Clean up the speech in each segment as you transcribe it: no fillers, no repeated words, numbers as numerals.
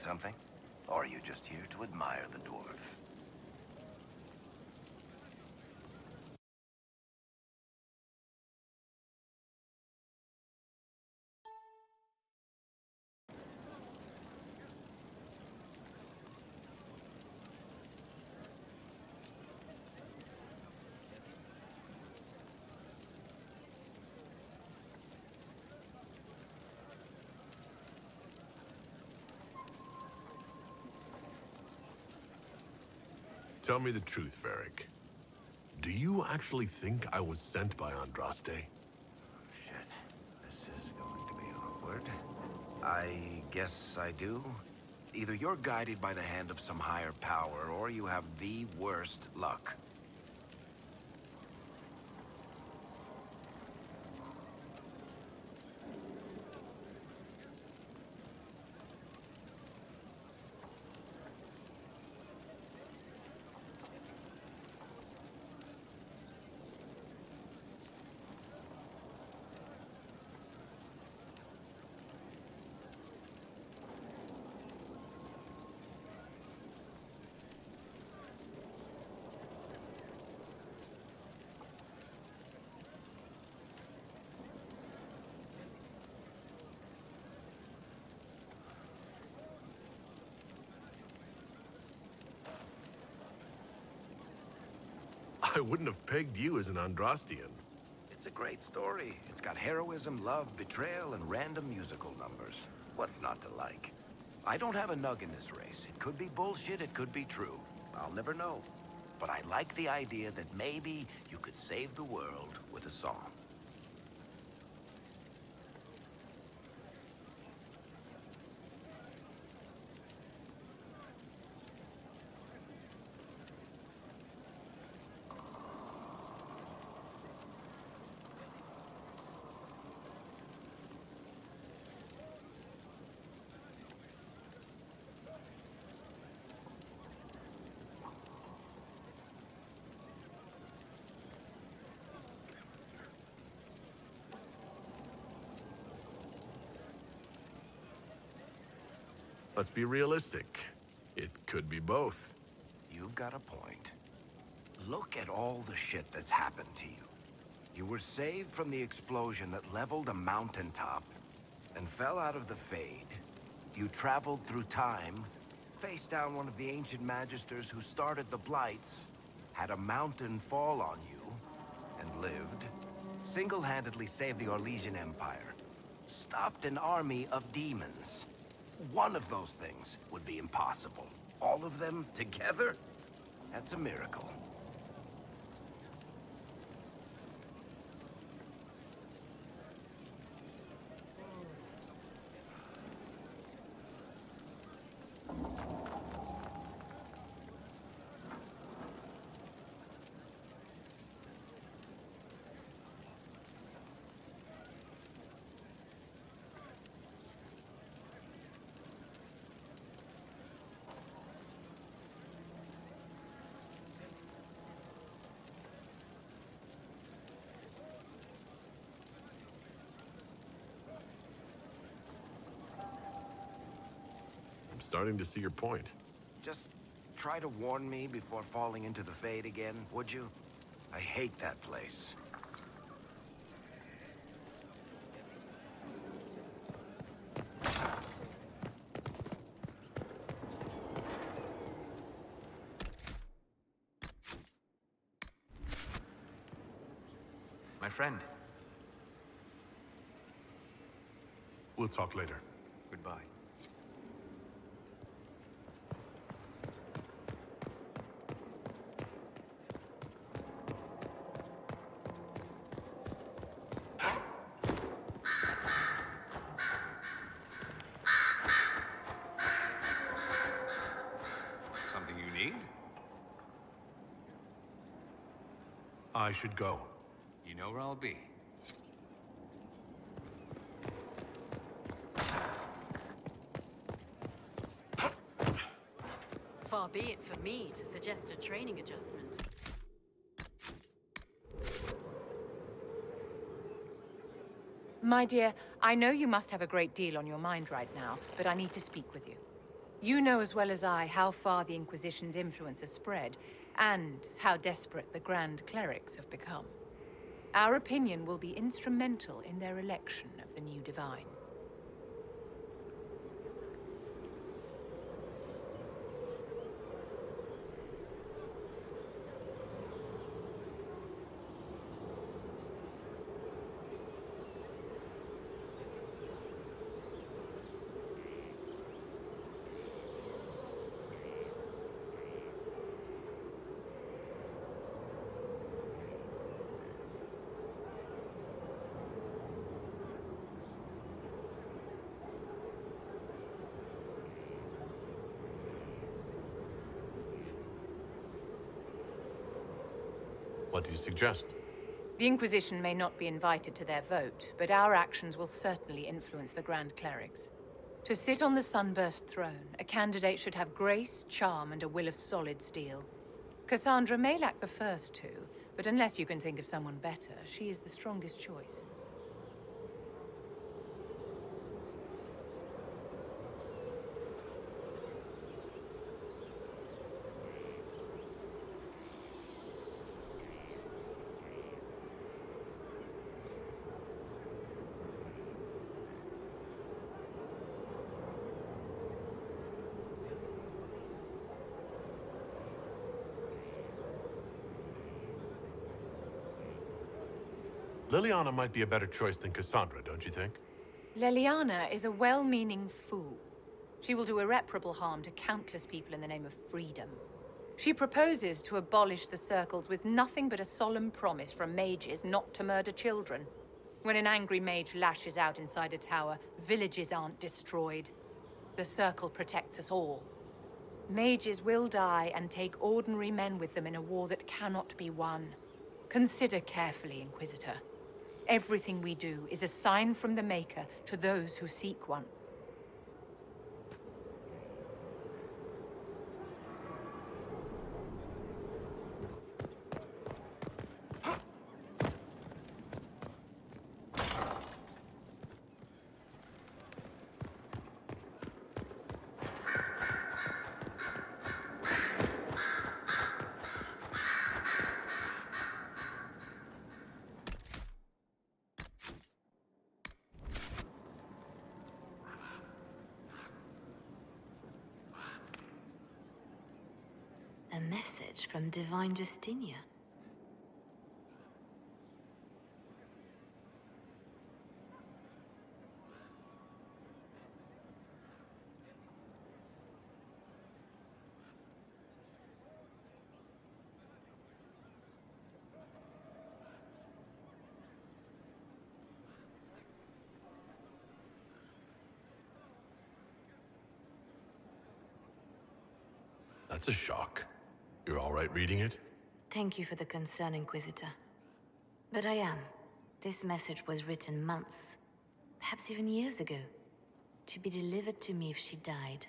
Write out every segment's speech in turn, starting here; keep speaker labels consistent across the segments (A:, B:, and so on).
A: something? Or are you just here to admire the dwarf?
B: Tell me the truth, Varric. Do you actually think I was sent by Andraste?
A: Shit. This is going to be awkward. I guess I do. Either you're guided by the hand of some higher power, or you have the worst luck.
B: I wouldn't have pegged you as an Andrastian.
A: It's a great story. It's got heroism, love, betrayal, and random musical numbers. What's not to like? I don't have a nug in this race. It could be bullshit, it could be true. I'll never know. But I like the idea that maybe you could save the world with a song.
B: Let's be realistic. It could be both.
A: You've got a point. Look at all the shit that's happened to you. You were saved from the explosion that leveled a mountaintop and fell out of the Fade. You traveled through time, faced down one of the ancient magisters who started the Blights, had a mountain fall on you, and lived. Single-handedly saved the Orlesian Empire. Stopped an army of demons. One of those things would be impossible. All of them together? That's a miracle.
B: Starting to see your point.
A: Just try to warn me before falling into the Fade again, would you? I hate that place.
C: My friend.
B: We'll talk later.
C: Goodbye. Something you need?
B: I should go.
C: You know where I'll be.
D: Far be it for me to suggest a training adjustment.
E: My dear, I know you must have a great deal on your mind right now, but I need to speak with you. You know as well as I how far the Inquisition's influence has spread, and how desperate the Grand Clerics have become. Our opinion will be instrumental in their election of the new Divine.
B: What do you suggest?
E: The Inquisition may not be invited to their vote, but our actions will certainly influence the Grand Clerics. To sit on the Sunburst throne, a candidate should have grace, charm, and a will of solid steel. Cassandra may lack the first two, but unless you can think of someone better, she is the strongest choice.
B: Liliana might be a better choice than Cassandra, don't you think?
E: Leliana is a well-meaning fool. She will do irreparable harm to countless people in the name of freedom. She proposes to abolish the circles with nothing but a solemn promise from mages not to murder children. When an angry mage lashes out inside a tower, villages aren't destroyed. The circle protects us all. Mages will die and take ordinary men with them in a war that cannot be won. Consider carefully, Inquisitor. Everything we do is a sign from the Maker to those who seek one.
F: A message from Divine Justinia.
B: That's a shock. You're all right reading it?
F: Thank you for the concern, Inquisitor. But I am. This message was written months, perhaps even years ago, to be delivered to me if she died.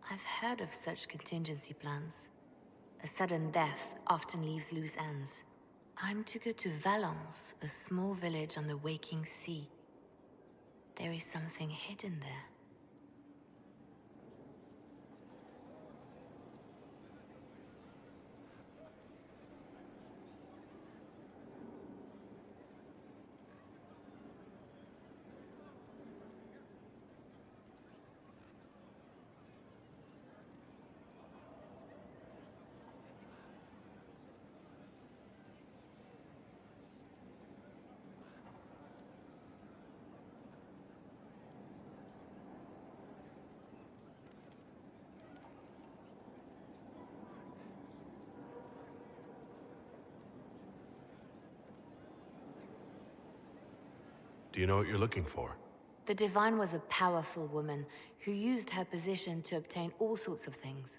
F: I've heard of such contingency plans. A sudden death often leaves loose ends. I'm to go to Valence, a small village on the waking sea. There is something hidden there.
B: Do you know what you're looking for?
F: The Divine was a powerful woman who used her position to obtain all sorts of things.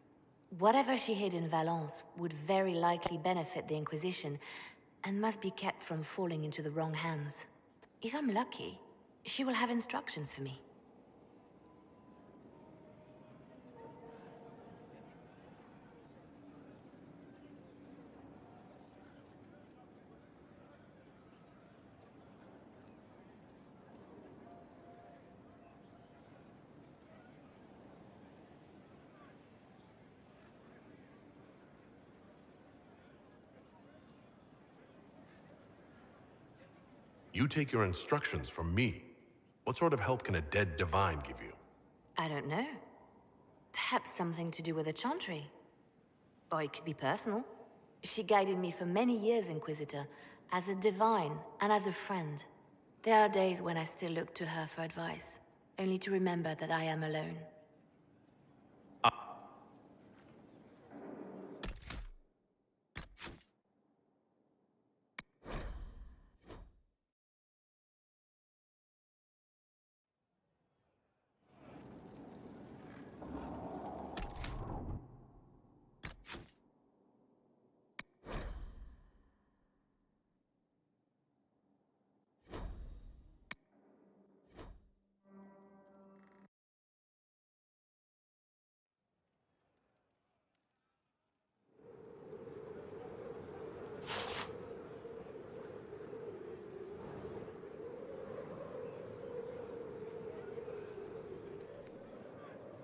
F: Whatever she hid in Valence would very likely benefit the Inquisition and must be kept from falling into the wrong hands. If I'm lucky, she will have instructions for me.
B: You take your instructions from me. What sort of help can a dead divine give you?
F: I don't know. Perhaps something to do with the Chantry. Or it could be personal. She guided me for many years, Inquisitor, as a divine and as a friend. There are days when I still look to her for advice, only to remember that I am alone.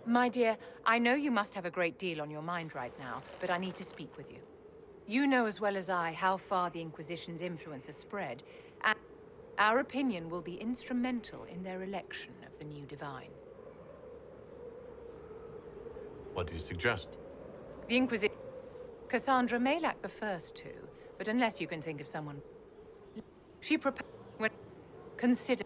E: My dear, I know you must have a great deal on your mind right now, but I need to speak with you. You know as well as I how far the Inquisition's influence has spread, and our opinion will be instrumental in their election of the new divine.
B: What do you suggest?
E: The Inquisition... Cassandra may lack the first two, but unless you can think of someone... She proposed... Consider...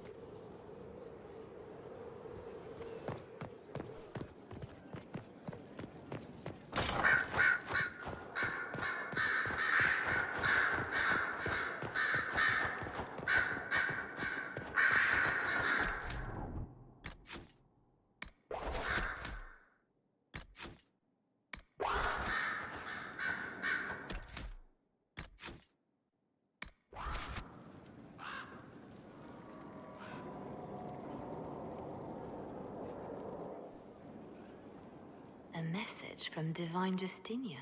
F: A message from Divine Justinia.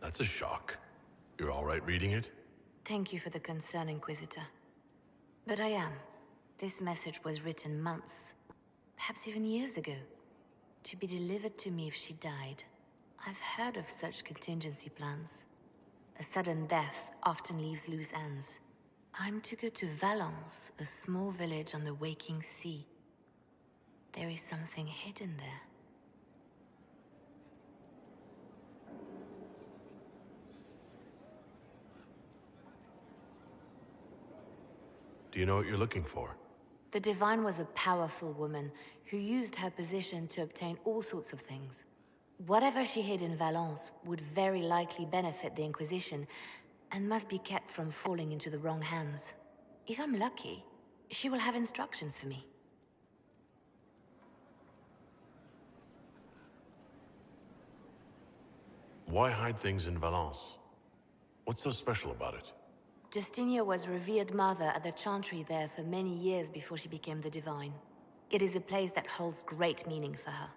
B: That's a shock. You're all right reading it?
F: Thank you for the concern, Inquisitor. But I am. This message was written months, perhaps even years ago, to be delivered to me if she died. I've heard of such contingency plans. A sudden death often leaves loose ends. I'm to go to Valence, a small village on the waking sea. There is something hidden there.
B: Do you know what you're looking for?
F: The Divine was a powerful woman who used her position to obtain all sorts of things. Whatever she hid in Valence would very likely benefit the Inquisition and must be kept from falling into the wrong hands. If I'm lucky, she will have instructions for me.
B: Why hide things in Valence? What's so special about it?
F: Justinia was revered mother at the Chantry there for many years before she became the Divine. It is a place that holds great meaning for her.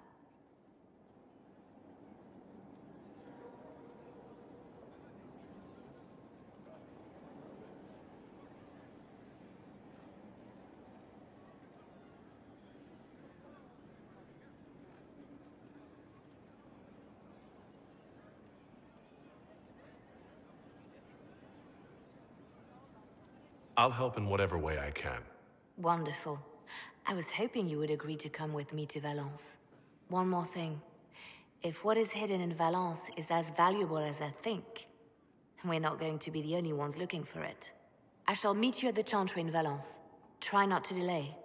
B: I'll help in whatever way I can.
F: Wonderful. I was hoping you would agree to come with me to Valence. One more thing. If what is hidden in Valence is as valuable as I think, we're not going to be the only ones looking for it. I shall meet you at the Chantry in Valence. Try not to delay.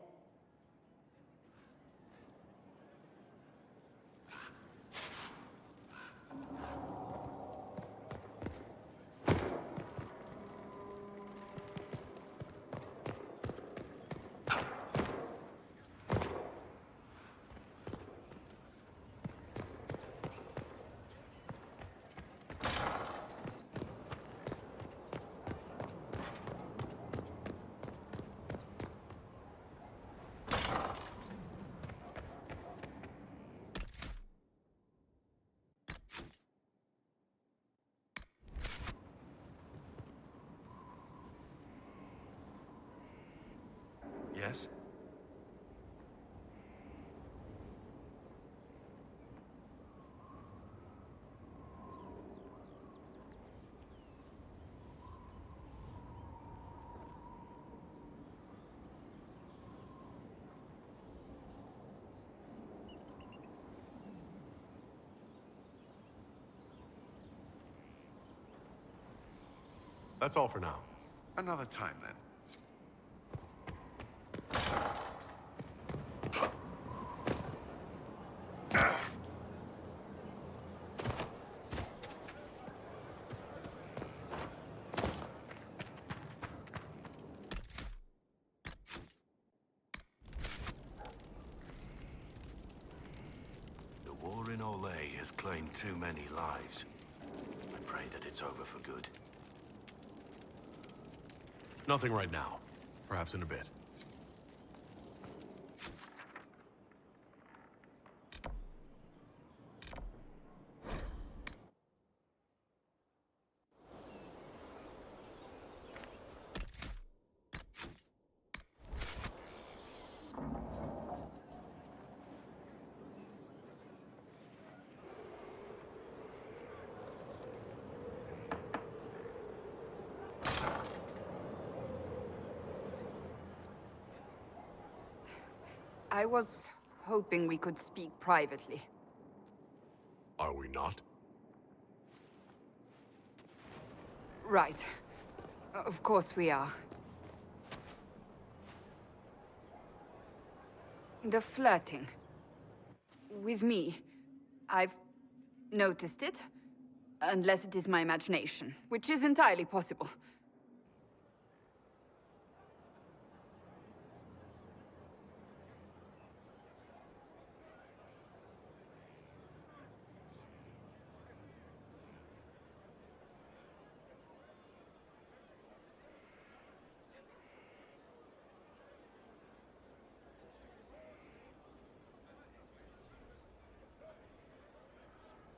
A: Yes?
B: That's all for now.
A: Another time, then.
G: The war in Olay has claimed too many lives. I pray that it's over for good.
B: Nothing right now. Perhaps in a bit.
H: I was hoping we could speak privately.
B: Are we not?
H: Right. Of course we are. The flirting. With me. I've noticed it. Unless it is my imagination, which is entirely possible.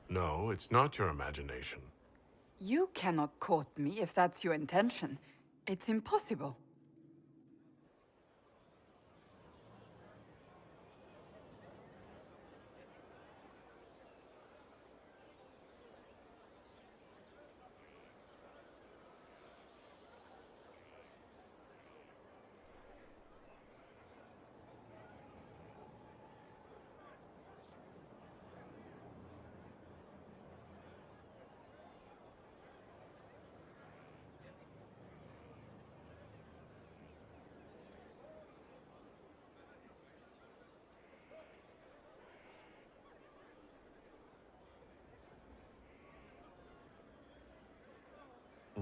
B: No, it's not your imagination.
H: You cannot court me if that's your intention. It's impossible.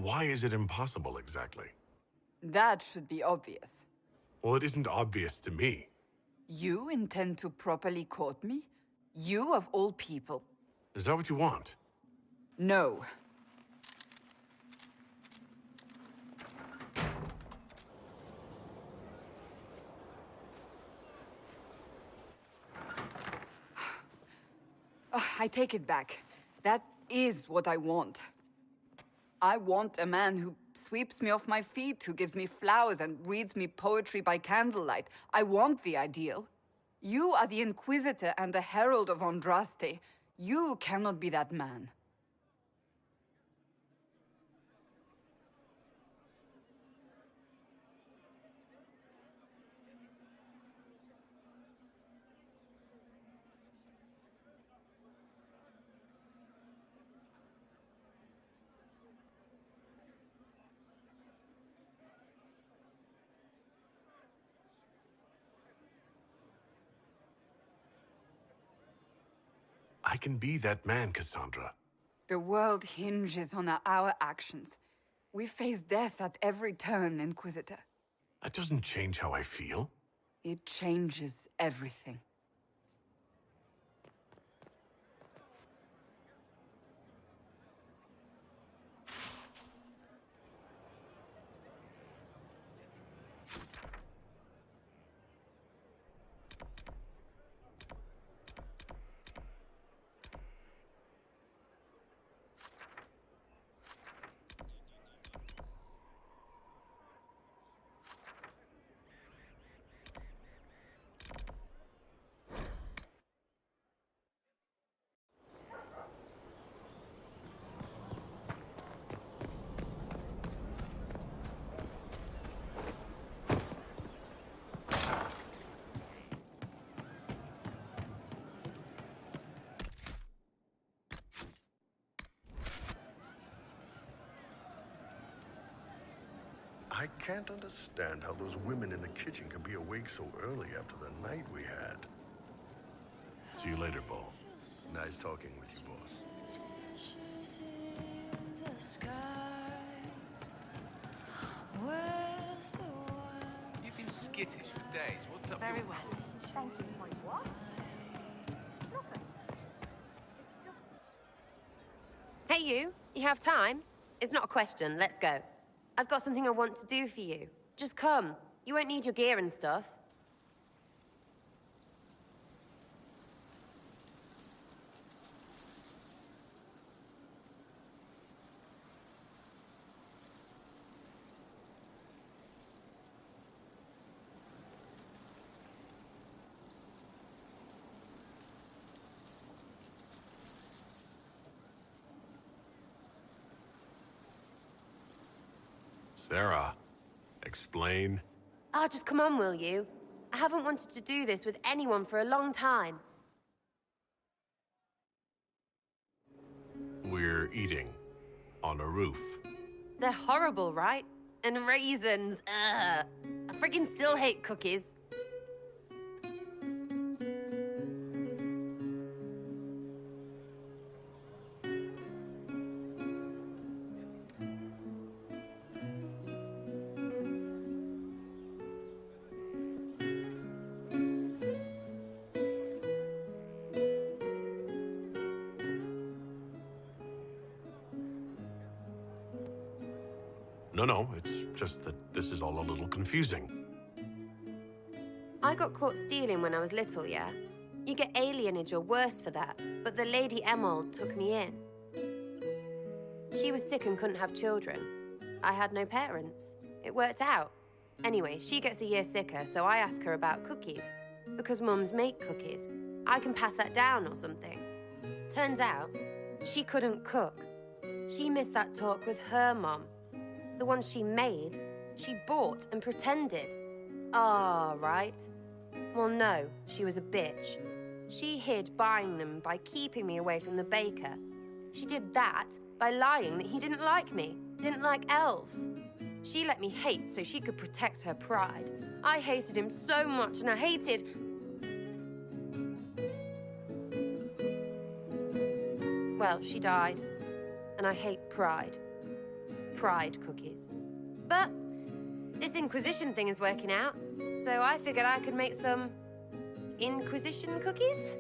B: Why is it impossible, exactly?
H: That should be obvious.
B: Well, it isn't obvious to me.
H: You intend to properly court me? You of all people?
B: Is that what you want?
H: No. I take it back. That is what I want. I want a man who sweeps me off my feet, who gives me flowers and reads me poetry by candlelight. I want the ideal. You are the Inquisitor and the Herald of Andraste. You cannot be that man.
B: I can be that man, Cassandra.
H: The world hinges on our actions. We face death at every turn, Inquisitor.
B: That doesn't change how I feel.
H: It changes everything.
I: I can't understand how those women in the kitchen can be awake so early after the night we had.
B: See you later, Bo.
I: Nice talking with you, boss.
C: You've been skittish for days. What's up?
E: Very well. Thank you. Wait, what? Nothing.
J: Hey, you have time? It's not a question, let's go. I've got something I want to do for you. Just come. You won't need your gear and stuff.
B: Sarah, explain.
J: Ah, just come on, will you? I haven't wanted to do this with anyone for a long time.
B: We're eating on a roof.
J: They're horrible, right? And raisins, ugh. I freaking still hate cookies.
B: No, it's just that this is all a little confusing.
J: I got caught stealing when I was little, yeah? You get alienage or worse for that, but the Lady Emerald took me in. She was sick and couldn't have children. I had no parents. It worked out. Anyway, she gets a year sicker, so I ask her about cookies. Because mums make cookies. I can pass that down or something. Turns out, she couldn't cook. She missed that talk with her mom. The ones she made, she bought and pretended. Ah, right. Well, no, she was a bitch. She hid buying them by keeping me away from the baker. She did that by lying that he didn't like me, didn't like elves. She let me hate so she could protect her pride. I hated him so much, and I hated... Well, she died, and I hate pride. Pride cookies. But this Inquisition thing is working out, so I figured I could make some Inquisition cookies?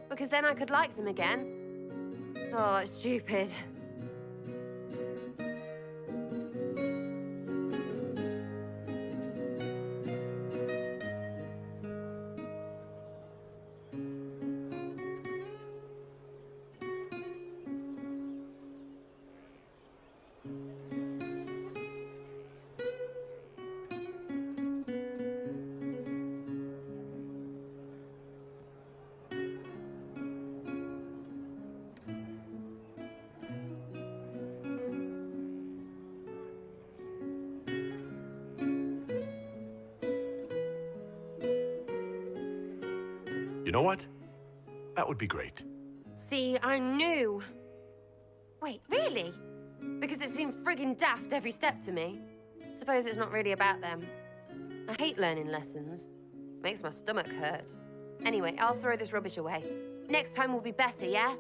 J: Because then I could like them again. Oh, it's stupid.
B: You know what? That would be great.
J: See, I knew. Wait, really? Because it seemed friggin' daft every step to me. Suppose it's not really about them. I hate learning lessons. Makes my stomach hurt. Anyway, I'll throw this rubbish away. Next time will be better, yeah?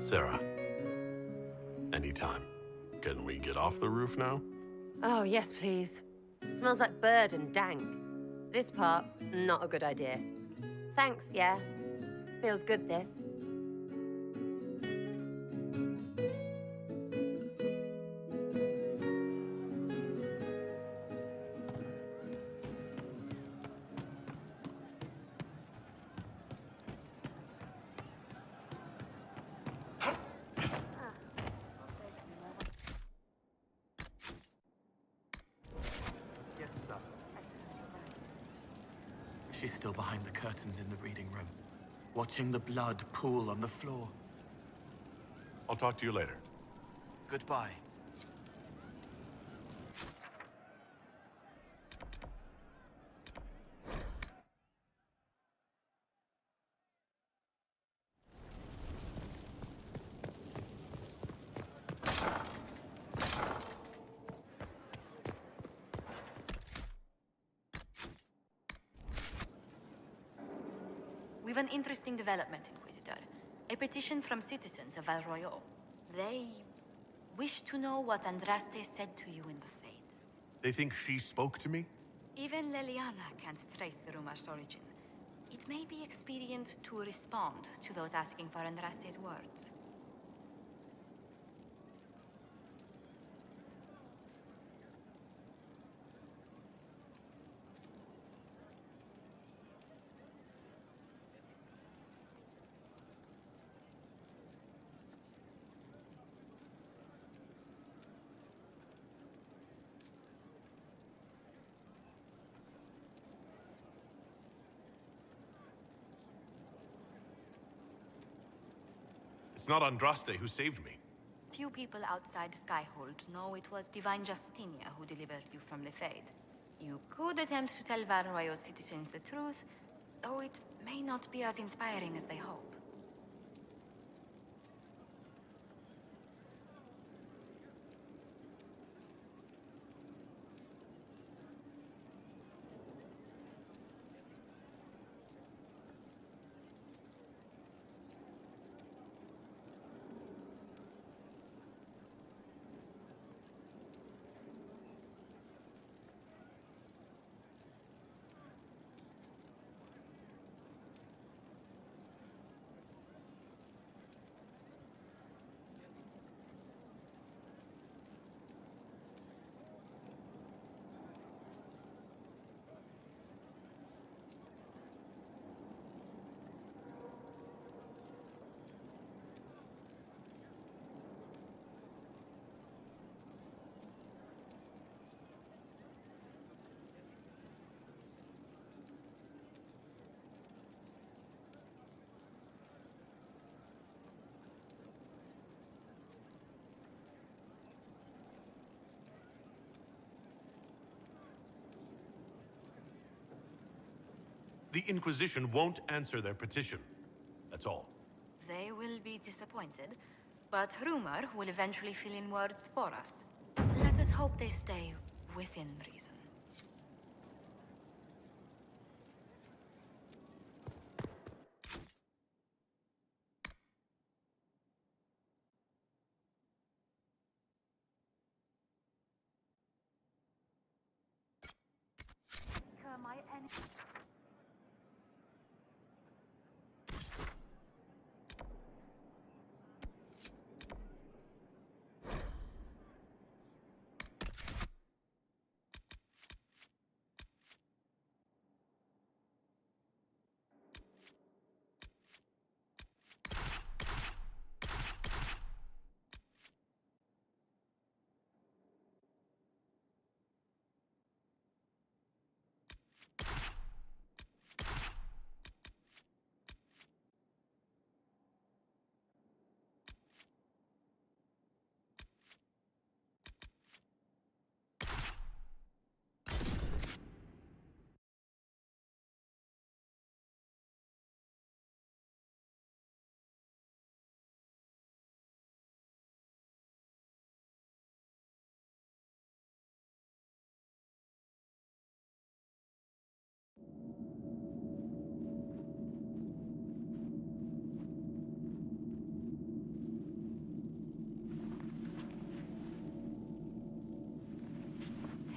B: Sarah, anytime. Can we get off the roof now?
J: Oh, yes, please. Smells like bird and dank. This part, not a good idea. Thanks, yeah. Feels good, this.
C: She's still behind the curtains in the reading room.
K: watching the blood pool on the floor.
B: I'll talk to you later.
K: Goodbye.
F: We've an interesting development, Inquisitor. A petition from citizens of Val Royeaux. They wish to know what Andraste said to you in the Fade.
B: They think she spoke to me?
F: Even Leliana can't trace the rumor's origin. It may be expedient to respond to those asking for Andraste's words.
B: It's not Andraste who saved me.
F: Few people outside Skyhold know it was Divine Justinia who delivered you from Le Fade. You could attempt to tell Val Royeaux citizens the truth, though it may not be as inspiring as they hope.
B: The Inquisition won't answer their petition. That's all.
F: They will be disappointed, but rumor will eventually fill in words for us. Let us hope they stay within reason.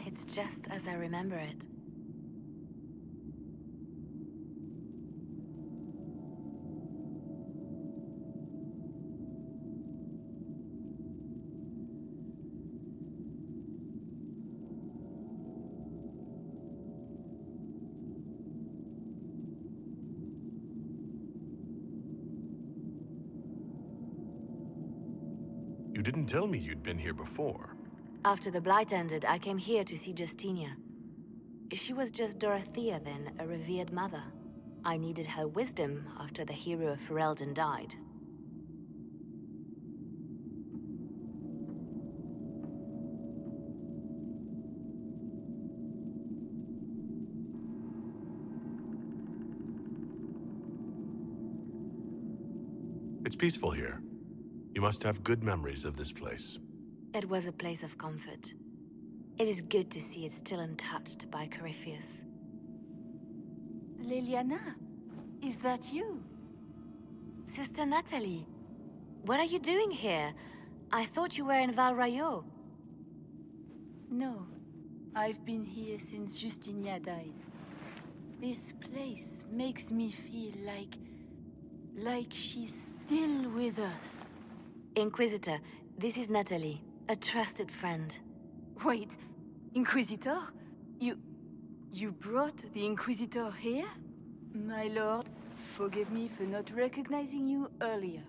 F: It's just as I remember it.
B: You didn't tell me you'd been here before.
F: After the Blight ended, I came here to see Justinia. She was just Dorothea then, a revered mother. I needed her wisdom after the hero of Ferelden died.
B: It's peaceful here. You must have good memories of this place.
F: It was a place of comfort. It is good to see it still untouched by Corypheus.
L: Liliana, is that you?
F: Sister Natalie, what are you doing here? I thought you were in Val Rayo.
L: No, I've been here since Justinia died. This place makes me feel like she's still with us.
F: Inquisitor, this is Natalie, a trusted friend.
L: Wait, Inquisitor? You brought the Inquisitor here? My lord, forgive me for not recognizing you earlier.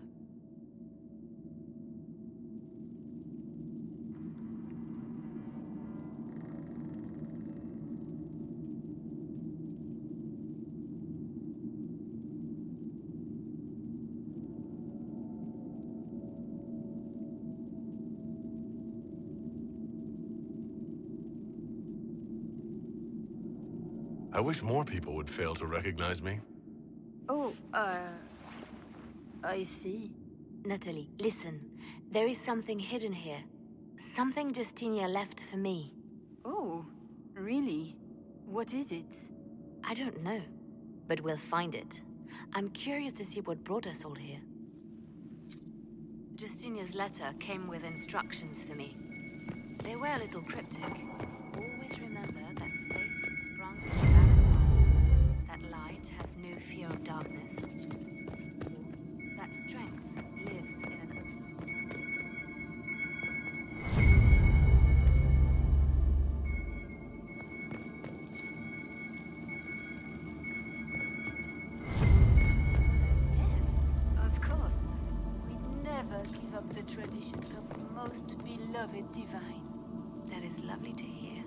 B: I wish more people would fail to recognize me.
L: Oh, I see.
F: Natalie, listen. There is something hidden here. Something Justinia left for me.
L: Oh, really? What is it?
F: I don't know, but we'll find it. I'm curious to see what brought us all here. Justinia's letter came with instructions for me. They were a little cryptic. Always remember that faith sprung from Vatican, that light has no fear of darkness, that strength lives in an
L: give up the traditions of the most beloved divine.
F: That is lovely to hear.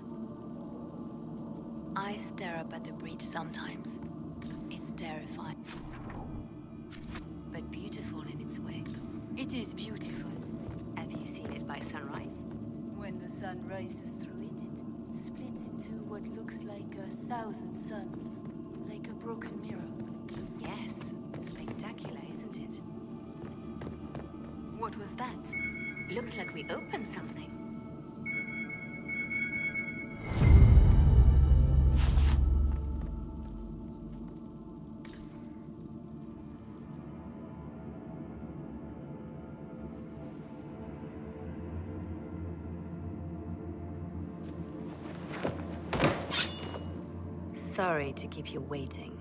F: I stare up at the breach sometimes. It's terrifying. But beautiful in its way.
L: It is beautiful.
F: Have you seen it by sunrise?
L: When the sun rises through it, it splits into what looks like 1,000 suns. Like a broken mirror.
F: Yes. Spectacular, isn't it?
L: What was that?
F: Looks like we opened something. Sorry to keep you waiting.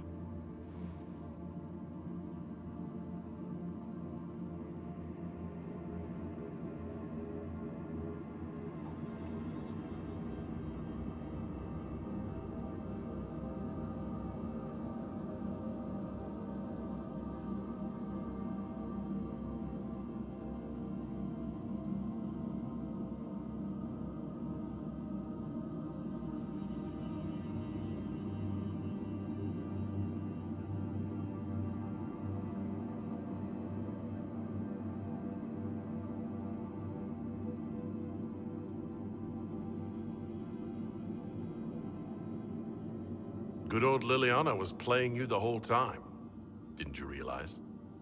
B: Good old Liliana was playing you the whole time. Didn't you realize?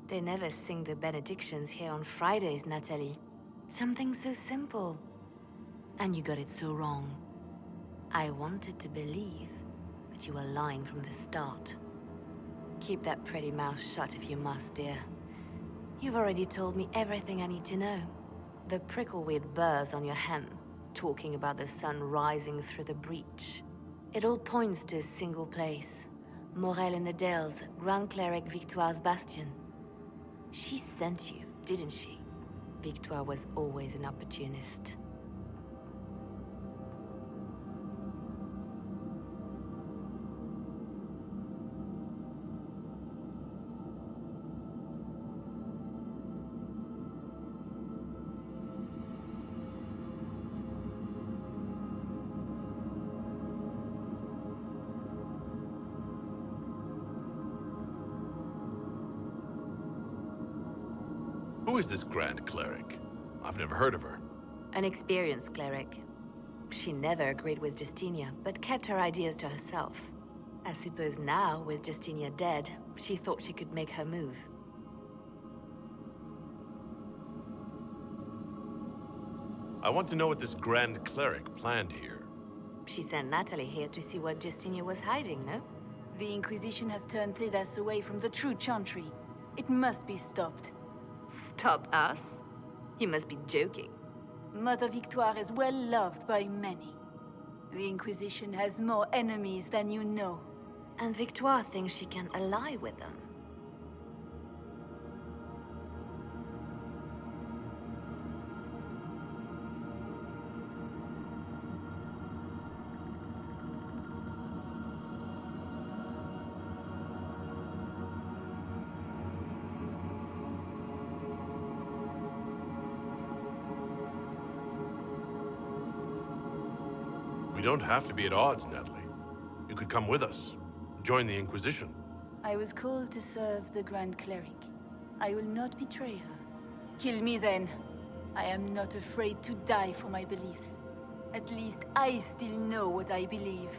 F: They never sing the benedictions here on Fridays, Natalie. Something so simple. And you got it so wrong. I wanted to believe, but you were lying from the start. Keep that pretty mouth shut if you must, dear. You've already told me everything I need to know. The prickleweed burrs on your hem, talking about the sun rising through the breach. It all points to a single place. Morel in the Dales, Grand Cleric Victoire's bastion. She sent you, didn't she? Victoire was always an opportunist.
B: Who is this Grand Cleric? I've never heard of her.
F: An experienced cleric. She never agreed with Justinia, but kept her ideas to herself. I suppose now, with Justinia dead, she thought she could make her move.
B: I want to know what this Grand Cleric planned here.
F: She sent Natalie here to see what Justinia was hiding, no?
L: The Inquisition has turned Thedas away from the true Chantry. It must be stopped.
F: Stop us? You must be joking.
L: Mother Victoire is well loved by many. The Inquisition has more enemies than you know.
F: And Victoire thinks she can ally with them.
B: We don't have to be at odds, Natalie. You could come with us. Join the Inquisition.
L: I was called to serve the Grand Cleric. I will not betray her. Kill me then. I am not afraid to die for my beliefs. At least I still know what I believe.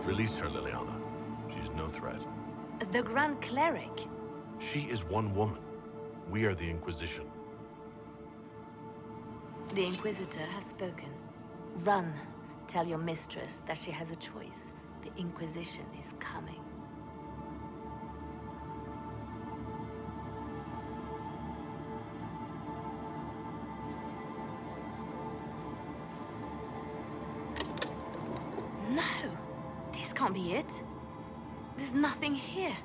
B: Release her, Liliana. She's no threat.
F: The Grand Cleric?
B: She is one woman. We are the Inquisition.
F: The Inquisitor has spoken. Run. Tell your mistress that she has a choice. The Inquisition is coming. No! This can't be it. There's nothing here.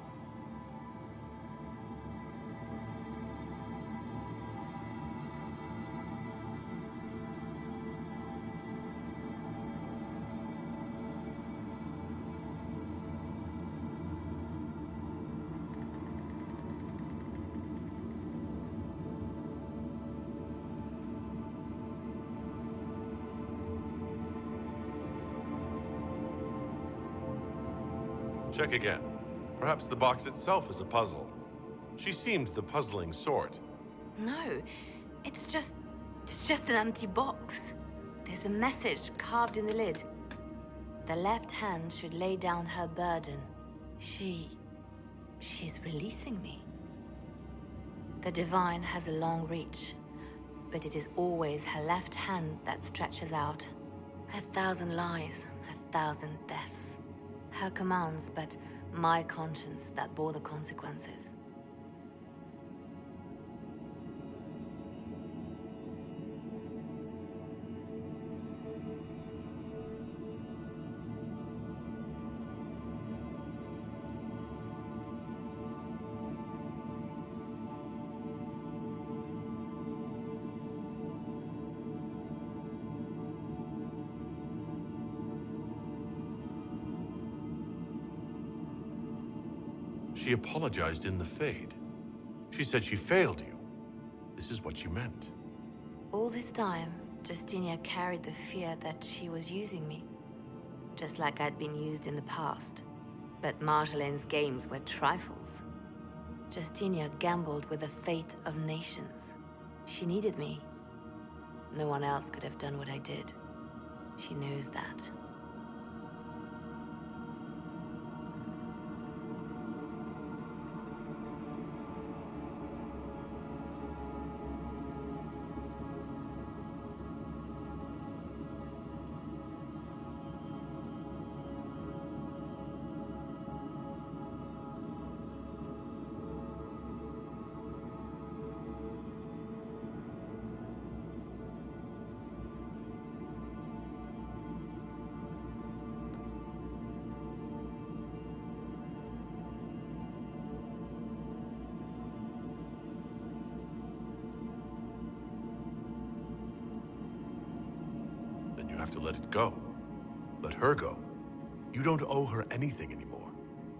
B: Check again. Perhaps the box itself is a puzzle. She seemed the puzzling sort.
F: No, it's just an empty box. There's a message carved in the lid. The left hand should lay down her burden. She's releasing me. The divine has a long reach, but it is always her left hand that stretches out. 1,000 lies, 1,000 deaths. Her commands, but my conscience that bore the consequences.
B: She apologized in the Fade. She said she failed you. This is what she meant.
F: All this time, Justinia carried the fear that she was using me. Just like I'd been used in the past. But Marjolaine's games were trifles. Justinia gambled with the fate of nations. She needed me. No one else could have done what I did. She knows that.
B: You have to let it go. Let her go. You don't owe her anything anymore.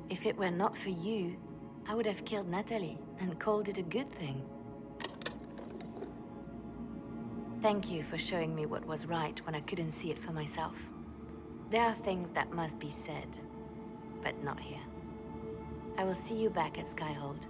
F: If it were not for you, I would have killed Natalie and called it a good thing. Thank you for showing me what was right when I couldn't see it for myself. There are things that must be said, but not here. I will see you back at Skyhold.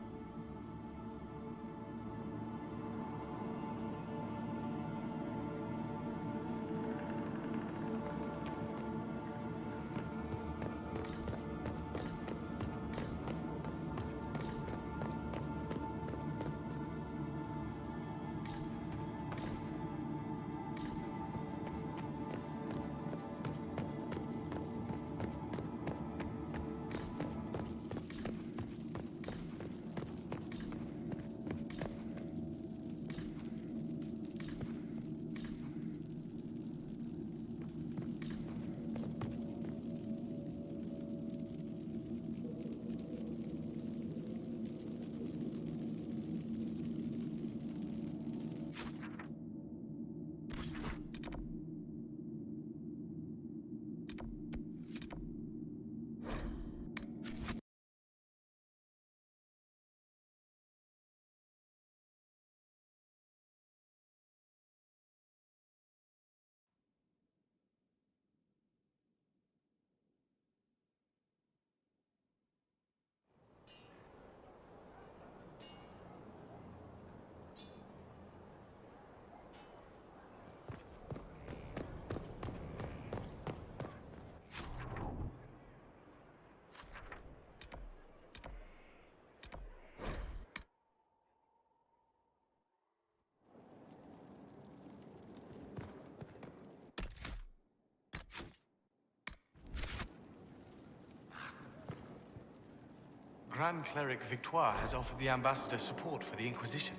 K: Grand Cleric Victoire has offered the ambassador support for the Inquisition.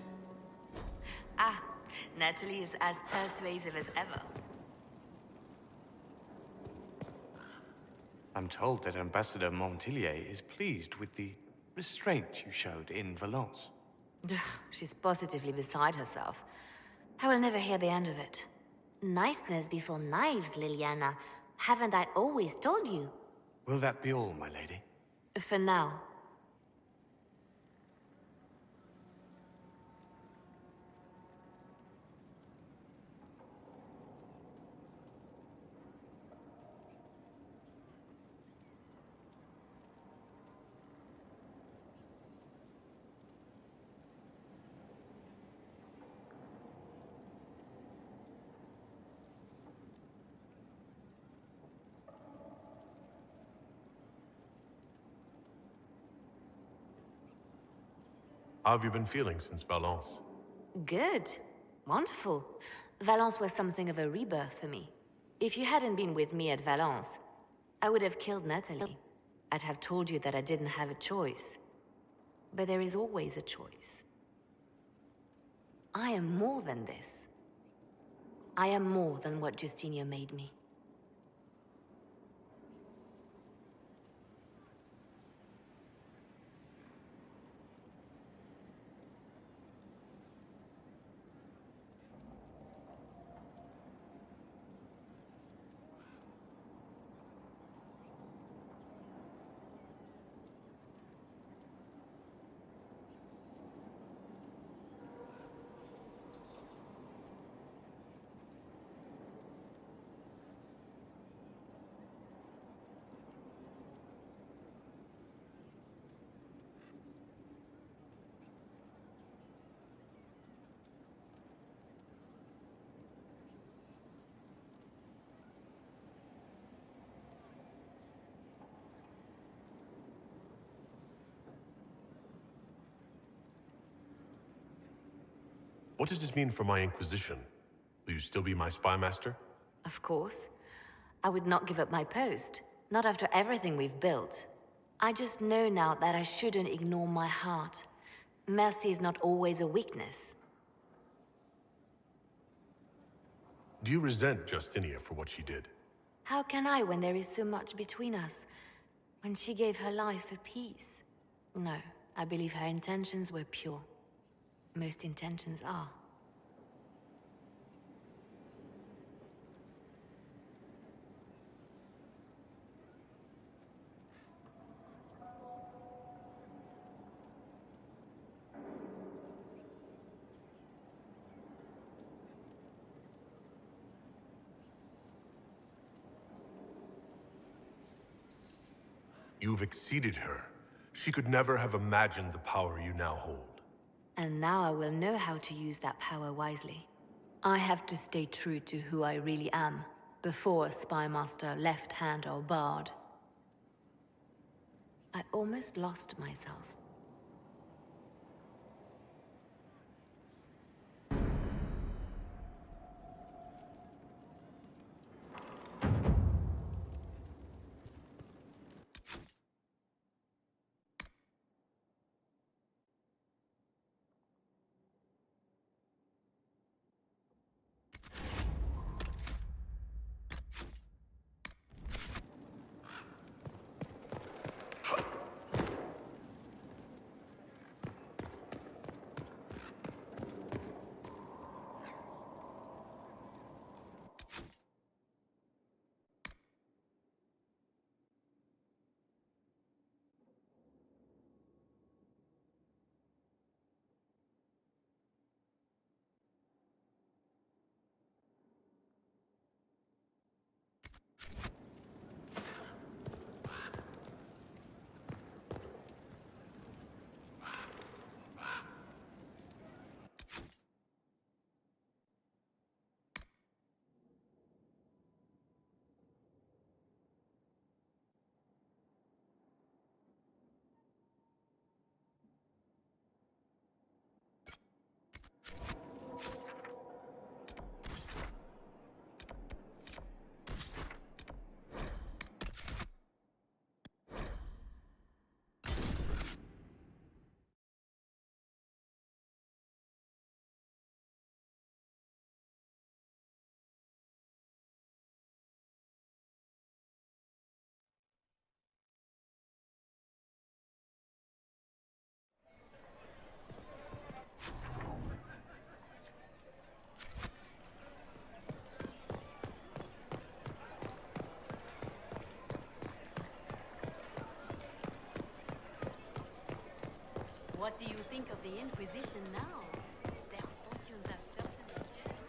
F: Ah, Natalie is as persuasive as ever.
K: I'm told that Ambassador Montillier is pleased with the restraint you showed in Valence.
F: She's positively beside herself. I will never hear the end of it. Niceness before knives, Liliana. Haven't I always told you?
K: Will that be all, my lady?
F: For now.
B: How have you been feeling since Valence?
F: Good. Wonderful. Valence was something of a rebirth for me. If you hadn't been with me at Valence, I would have killed Natalie. I'd have told you that I didn't have a choice. But there is always a choice. I am more than this. I am more than what Justinia made me.
B: What does this mean for my Inquisition? Will you still be my spy master?
F: Of course. I would not give up my post. Not after everything we've built. I just know now that I shouldn't ignore my heart. Mercy is not always a weakness.
B: Do you resent Justinia for what she did?
F: How can I when there is so much between us? When she gave her life for peace? No, I believe her intentions were pure. Most intentions are.
B: You've exceeded her. She could never have imagined the power you now hold.
F: And now I will know how to use that power wisely. I have to stay true to who I really am, before a spymaster, left hand or bard. I almost lost myself.
D: What do you think of the Inquisition now? Their fortunes have certainly changed.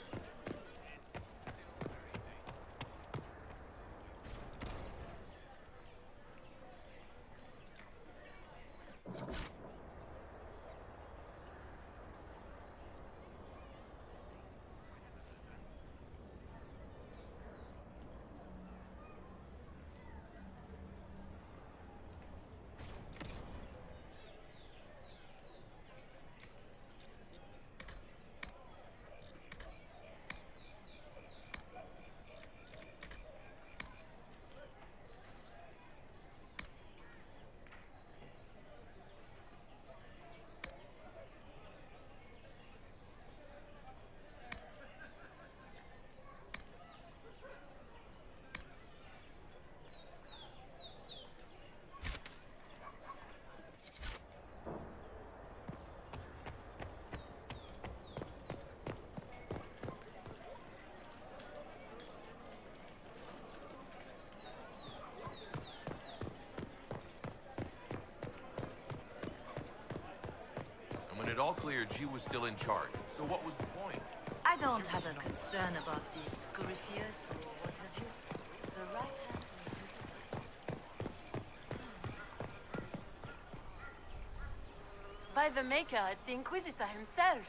C: When it all cleared, she was still in charge. So what was the point?
M: I don't have a concern about this Corypheus or what have you. The right hand will
L: By the Maker, it's the Inquisitor himself.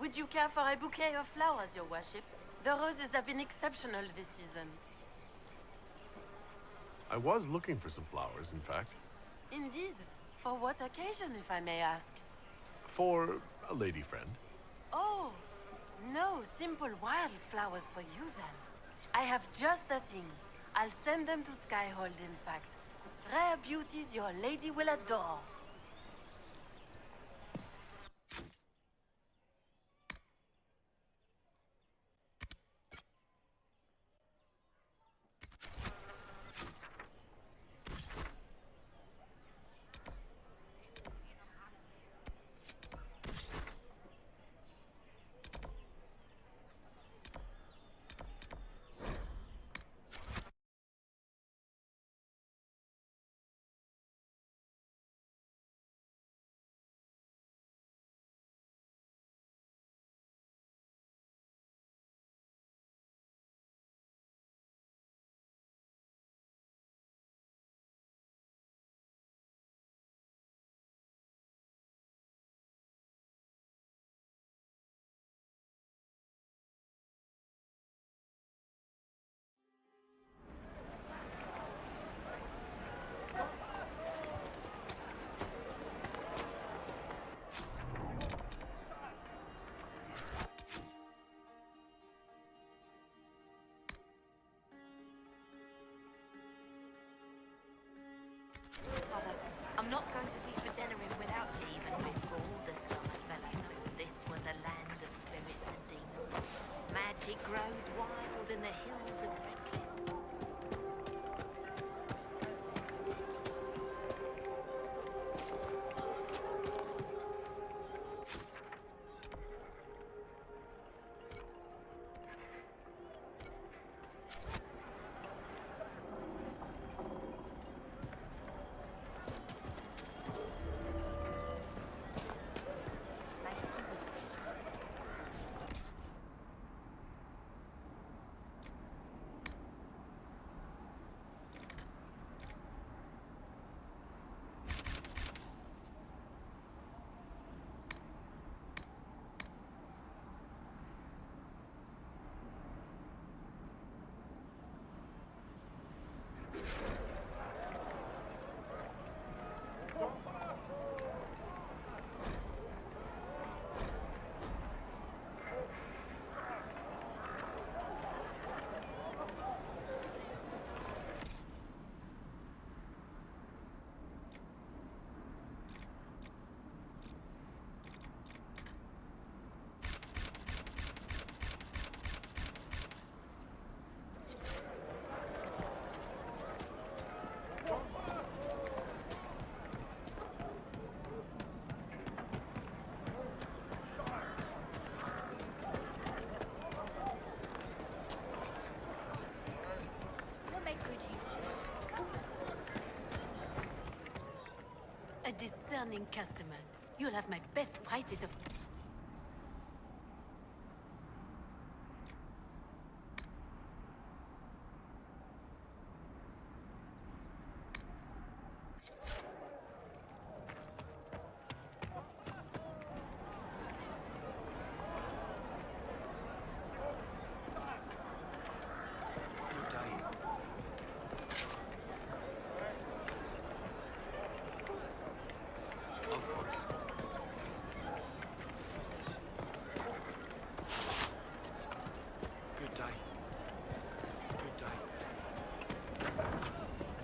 L: Would you care for a bouquet of flowers, your worship? The roses have been exceptional this season.
B: I was looking for some flowers, in fact.
L: Indeed. For what occasion, if I may ask?
B: For a lady friend.
L: Oh, no simple wildflowers for you then. I have just the thing. I'll send them to Skyhold, in fact. Rare beauties your lady will adore.
F: not going to leave for Denerim without leave, and before the sky fell open, this was a land of spirits and demons. Magic grows wild in the hills of Redcliffe. A discerning customer. You'll have my best prices of...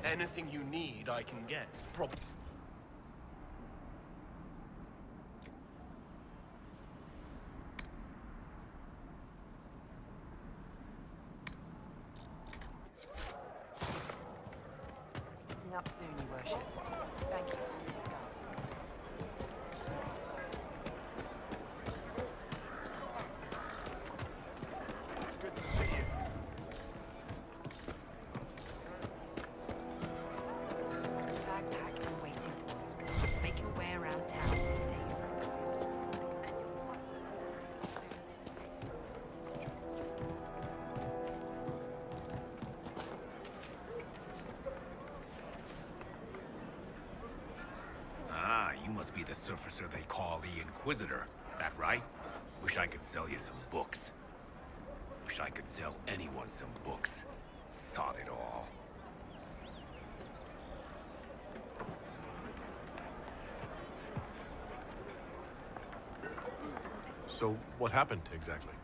N: Anything you need, I can get.
E: Up soon, Your Worship. Thank you for letting go.
N: It's good to see you.
E: Backpack and waiting for you. Make your way around town and say your goodbyes. And you'll find
A: Ah, you must be the surfacer they call the Inquisitor. That right? Wish I could sell you some books. Wish I could sell anyone some books. Sod it all.
B: So, what happened exactly?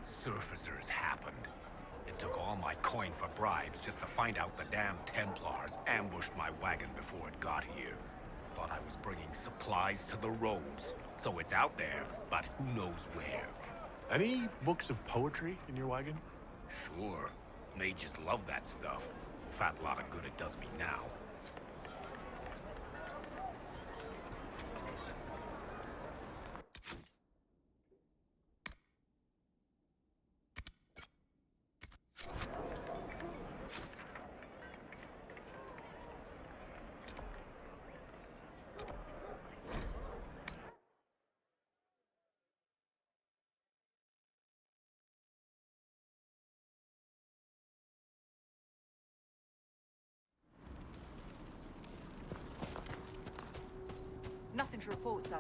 A: Surfacers happened. It took all my coin for bribes just to find out the damn Templars ambushed my wagon before it got here. Thought I was bringing supplies to the robes. So it's out there, but who knows where.
B: Any books of poetry in your wagon?
A: Sure. Mages love that stuff. Fat lot of good it does me now.
E: nothing to report, sir.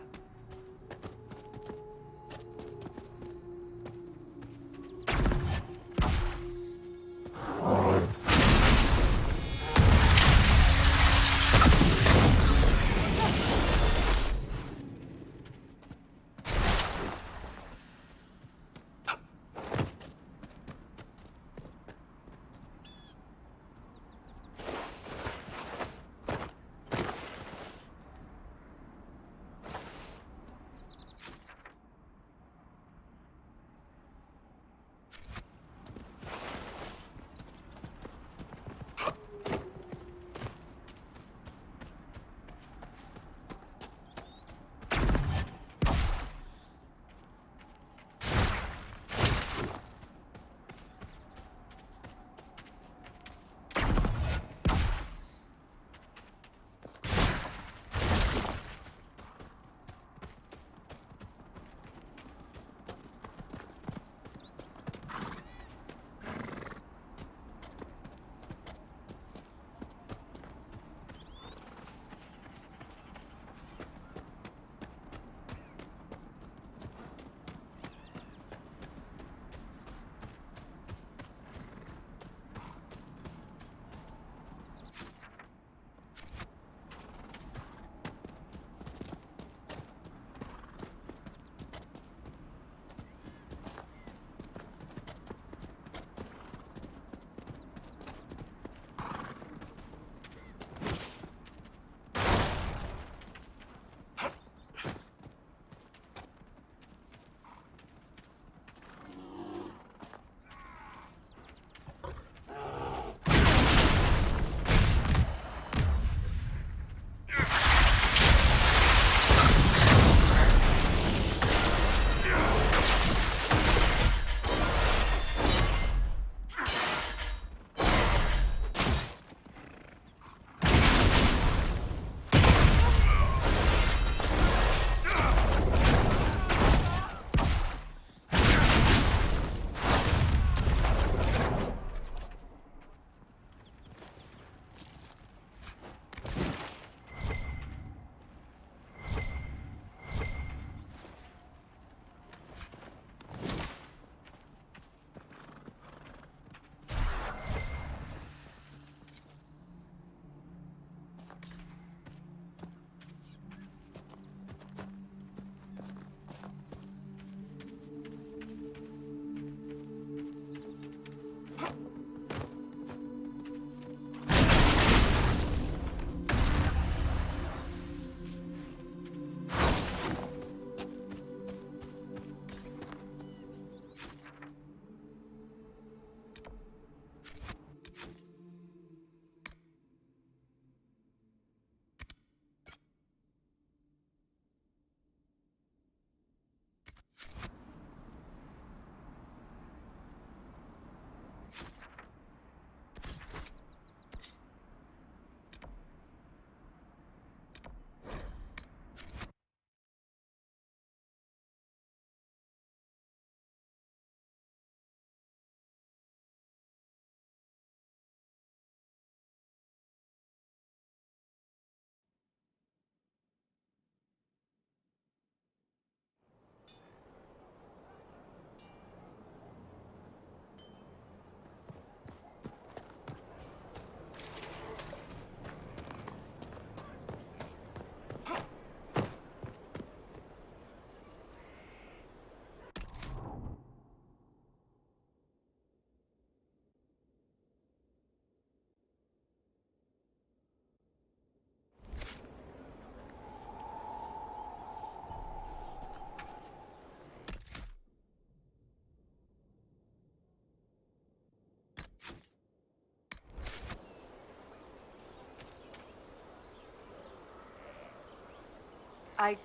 H: I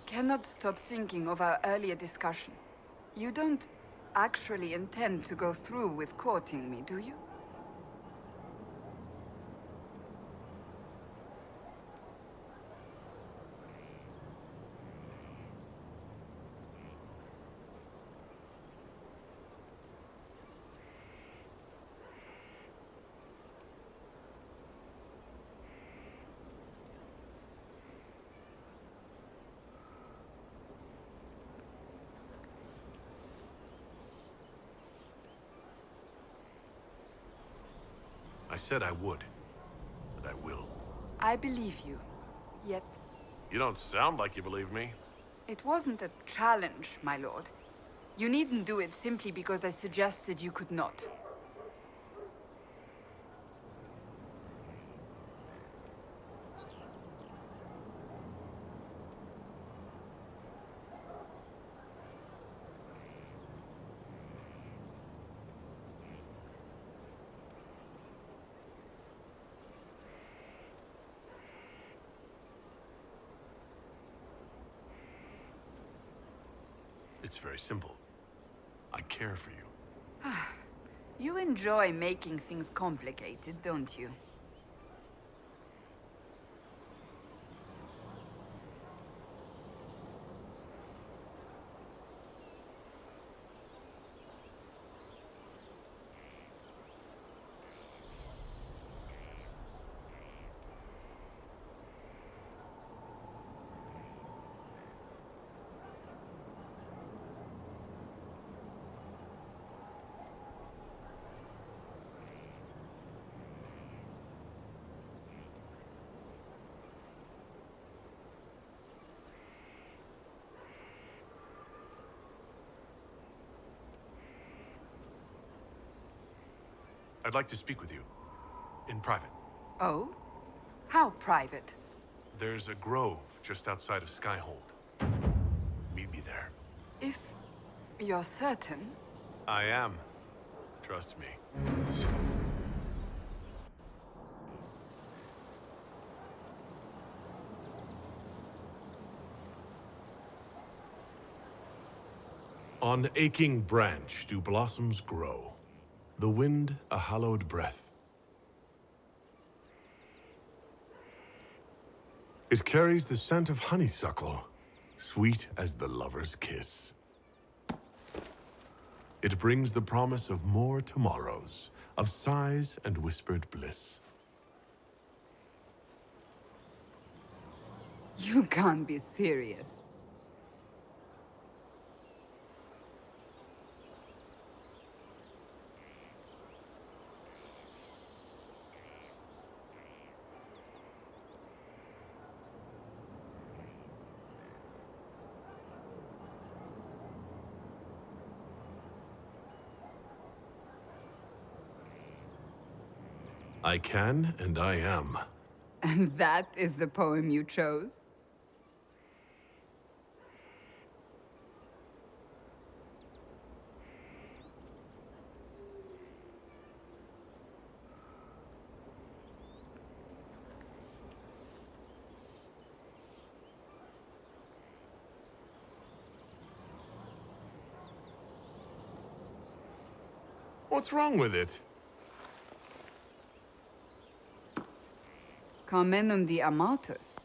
H: cannot stop thinking of our earlier discussion. You don't actually intend to go through with courting me, do you?
B: I said I would, and I will.
H: I believe you, yet
B: You don't sound like you believe me.
H: it wasn't a challenge, my lord. You needn't do it simply because I suggested you could not.
B: It's very simple. I care for you.
H: You enjoy making things complicated, don't you?
B: I'd like to speak with you. In private.
H: Oh? How private?
B: There's a grove just outside of Skyhold. Meet me there.
H: If you're certain.
B: I am. Trust me. On aching branch do blossoms grow. The wind a hallowed breath. It carries the scent of honeysuckle, sweet as the lover's kiss. It brings the promise of more tomorrows, of sighs and whispered bliss.
H: You can't be serious.
B: I can, and I am.
H: And that is the poem you chose?
B: What's wrong with it?
H: Carmenum de Amatus.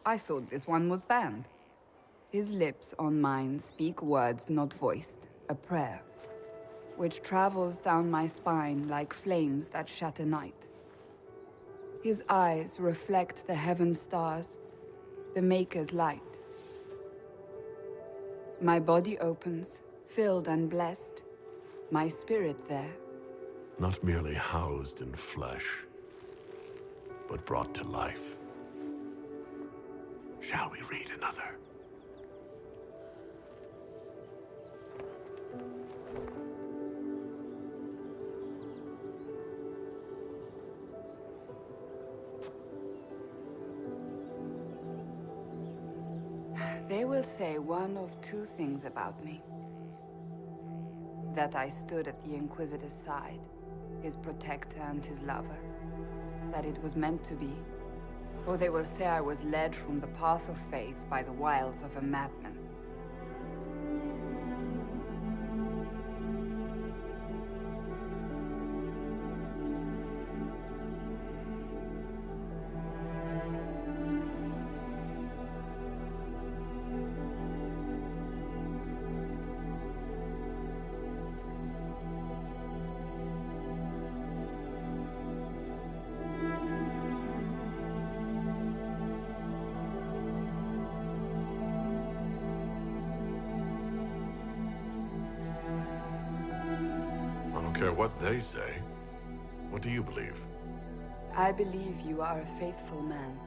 H: I thought this one was banned. His lips on mine speak words not voiced, a prayer, which travels down my spine like flames that shatter night. His eyes reflect the heaven stars, the Maker's light. My body opens, filled and blessed, my spirit there.
B: Not merely housed in flesh, but brought to life. Shall we read another?
H: They will say one of two things about me. That I stood at the Inquisitor's side, his protector and his lover. That it was meant to be. Or they will say I was led from the path of faith by the wiles of a madman.
B: I don't care what they say. What do you believe?
H: I believe you are a faithful man.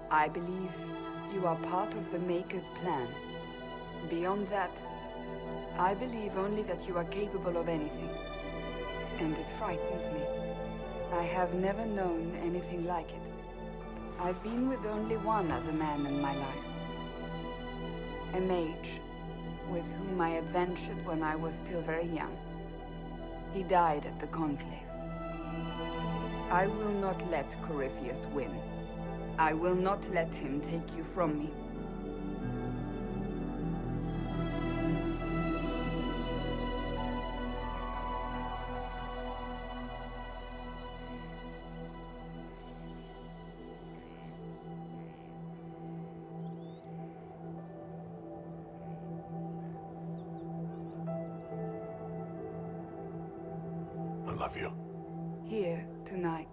H: I believe you are part of the Maker's plan. Beyond that, I believe only that you are capable of anything. And it frightens me. I have never known anything like it. I've been with only one other man in my life. A mage, with whom I adventured when I was still very young. He died at the Conclave. I will not let Corypheus win. I will not let him take you from me.
B: I love you.
H: Here, tonight.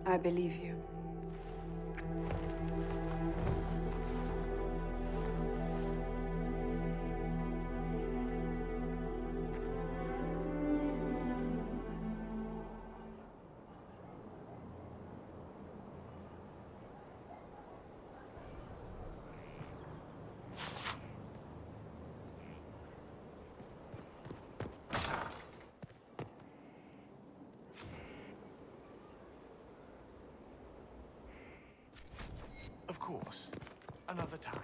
H: I believe you.
K: Of course. Another time.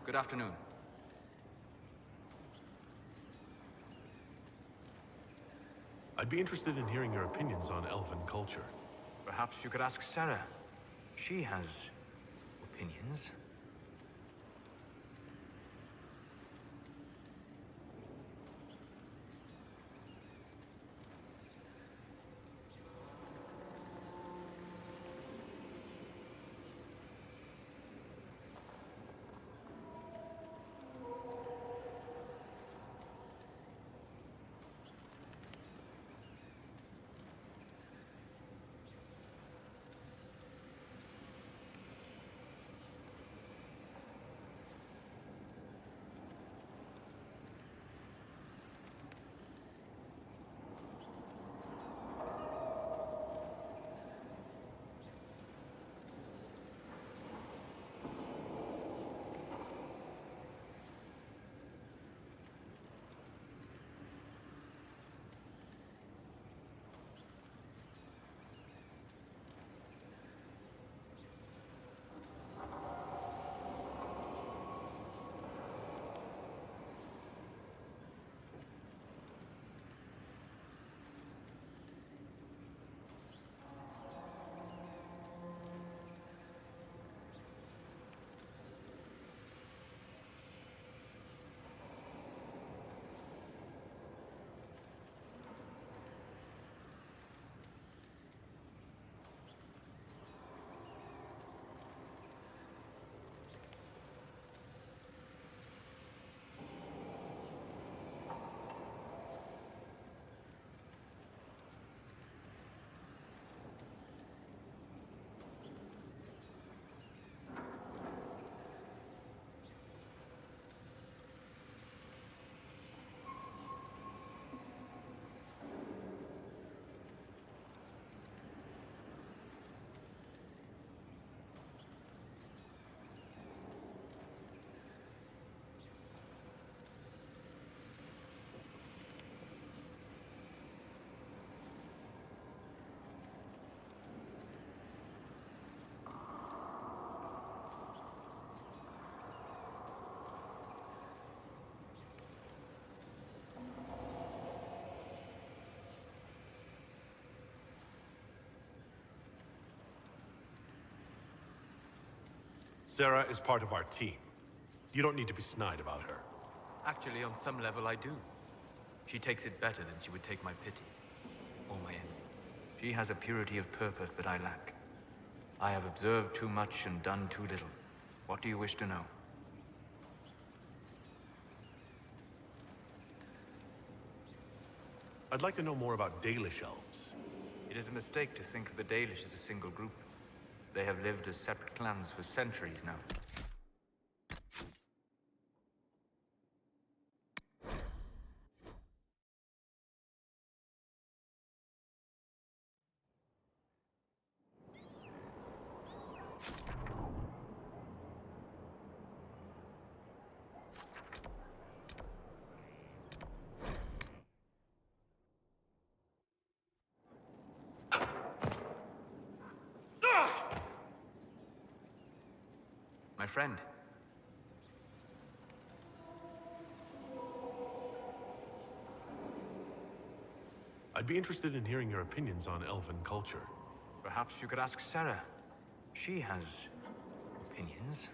O: Good afternoon.
B: I'd be interested in hearing your opinions on elven culture.
O: Perhaps you could ask Sarah. She has opinions.
B: Sarah is part of our team. You don't need to be snide about her.
O: Actually, on some level, I do. She takes it better than she would take my pity. Or my envy. She has a purity of purpose that I lack. I have observed too much and done too little. What do you wish to know?
B: I'd like to know more about Dalish elves.
O: It is a mistake to think of the Dalish as a single group. They have lived as separate clans for centuries now. My friend.
B: I'd be interested in hearing your opinions on elven culture.
O: Perhaps you could ask Sarah. She has opinions.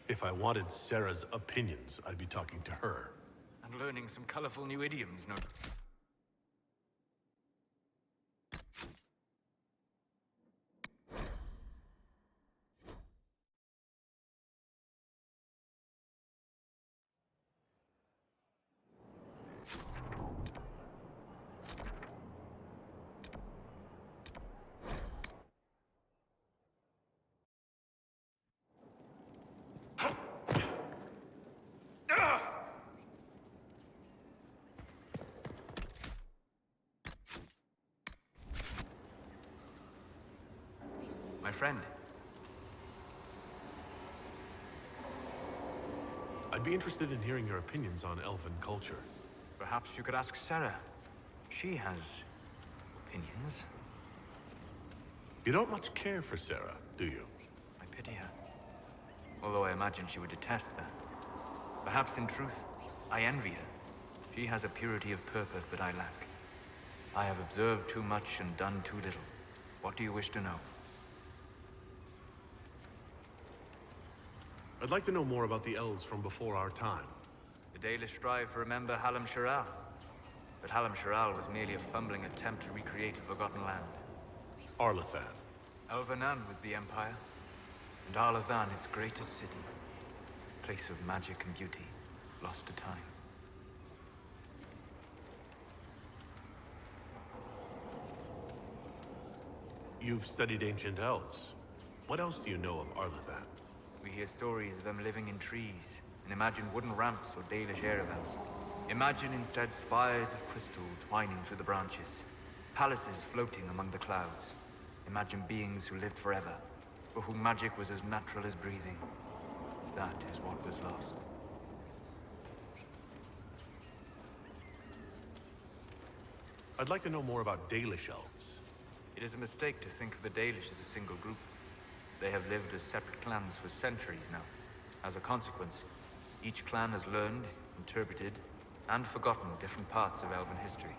B: If I wanted Sarah's opinions, I'd be talking to her.
O: And learning some colorful new idioms, no? My friend.
B: I'd be interested in hearing your opinions on elven culture.
O: Perhaps you could ask Sarah. She has opinions.
B: You don't much care for Sarah, do you?
O: I pity her. Although I imagine she would detest that. Perhaps in truth, I envy her. She has a purity of purpose that I lack. I have observed too much and done too little. What do you wish to know?
B: I'd like to know more about the elves from before our time.
O: The Dalish strive to remember Hallam Sharal. But Hallam Sharal was merely a fumbling attempt to recreate a forgotten land.
B: Arlathan.
O: Elvanan was the Empire, and Arlathan its greatest city. Place of magic and beauty, lost to time.
B: You've studied ancient elves. What else do you know of Arlathan?
O: We hear stories of them living in trees, and imagine wooden ramps or Dalish aerovels. Imagine instead spires of crystal twining through the branches, palaces floating among the clouds. Imagine beings who lived forever, for whom magic was as natural as breathing. That is what was lost.
B: I'd like to know more about Dalish elves.
O: It is a mistake to think of the Dalish as a single group. They have lived as separate clans for centuries now. As a consequence, each clan has learned, interpreted, and forgotten different parts of elven history.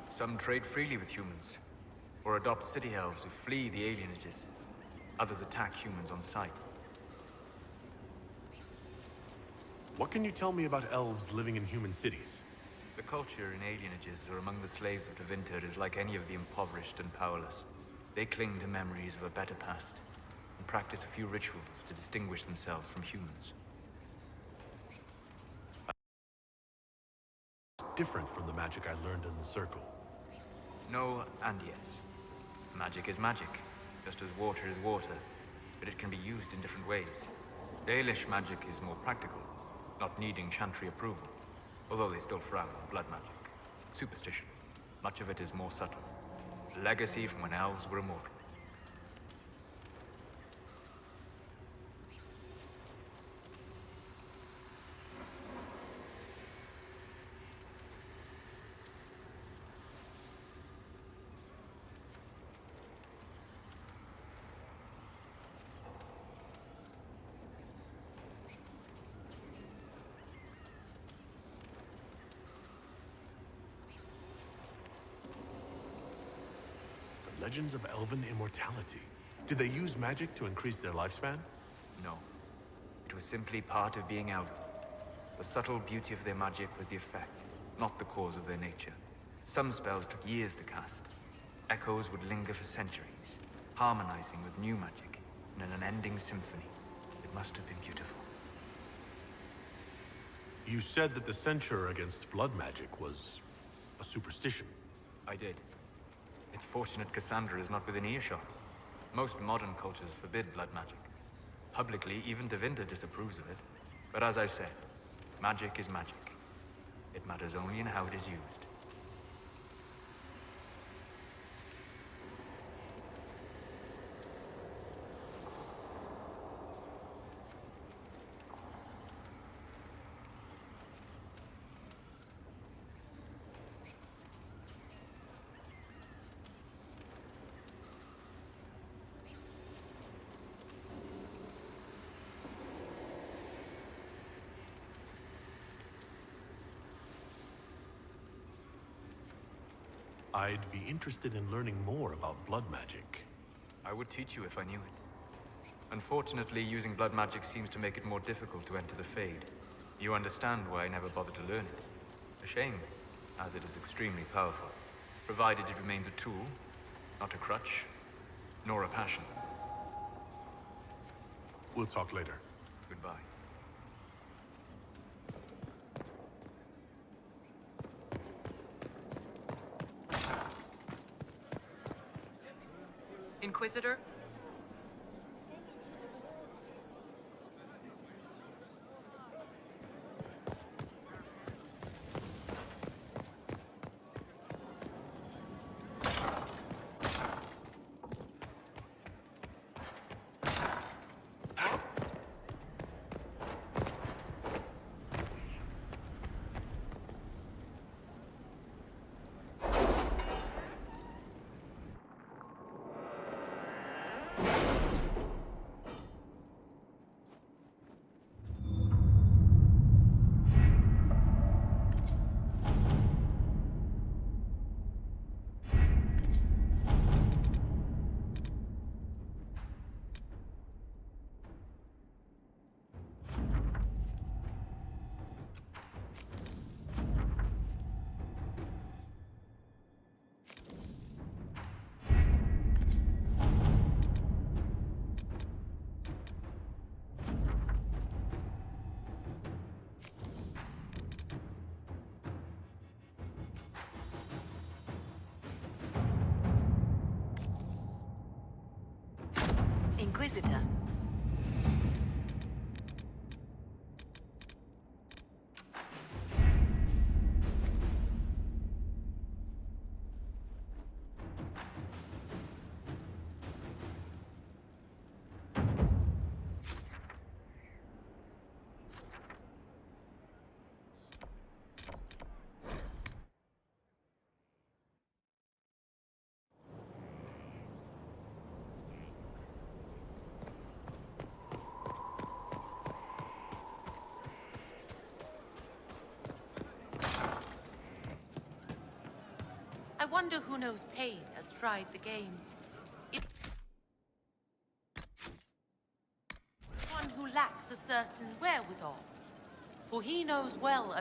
O: Some trade freely with humans, or adopt city elves who flee the alienages. Others attack humans on sight.
B: What can you tell me about elves living in human cities?
O: The culture in alienages or among the slaves of Tevinter is like any of the impoverished and powerless. They cling to memories of a better past, and practice a few rituals to distinguish themselves from humans.
B: Different from the magic I learned in the Circle.
O: No and yes. Magic is magic, just as water is water, but it can be used in different ways. Dalish magic is more practical, not needing chantry approval, although they still frown on blood magic. Superstition. Much of it is more subtle. A legacy from when elves were immortal.
B: legends of elven immortality. Did they use magic to increase their lifespan?
O: No. It was simply part of being elven. The subtle beauty of their magic was the effect, not the cause of their nature. Some spells took years to cast. Echoes would linger for centuries, harmonizing with new magic in an unending symphony. It must have been beautiful.
B: You said that the censure against blood magic was a superstition.
O: I did. It's fortunate Cassandra is not within earshot. Most modern cultures forbid blood magic. Publicly, even Devinda disapproves of it. But as I said, magic is magic. It matters only in how it is used.
B: I'd be interested in learning more about blood magic.
O: I would teach you if I knew it. Unfortunately, using blood magic seems to make it more difficult to enter the Fade. You understand why I never bothered to learn it. A shame, as it is extremely powerful, provided it remains a tool, not a crutch, nor a passion.
B: We'll talk later.
O: Goodbye.
E: Inquisitor?
F: Inquisitor.
P: I wonder who knows pain has tried the game. It's one who lacks a certain wherewithal. For he knows well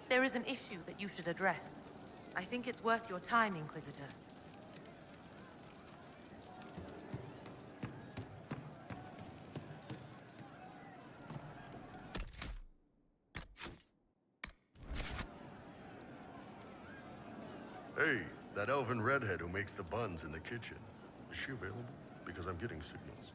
P: there is an issue that you should address. I think it's worth your time, Inquisitor.
I: Hey, that elven redhead who makes the buns in the kitchen. Is she available? Because I'm getting signals.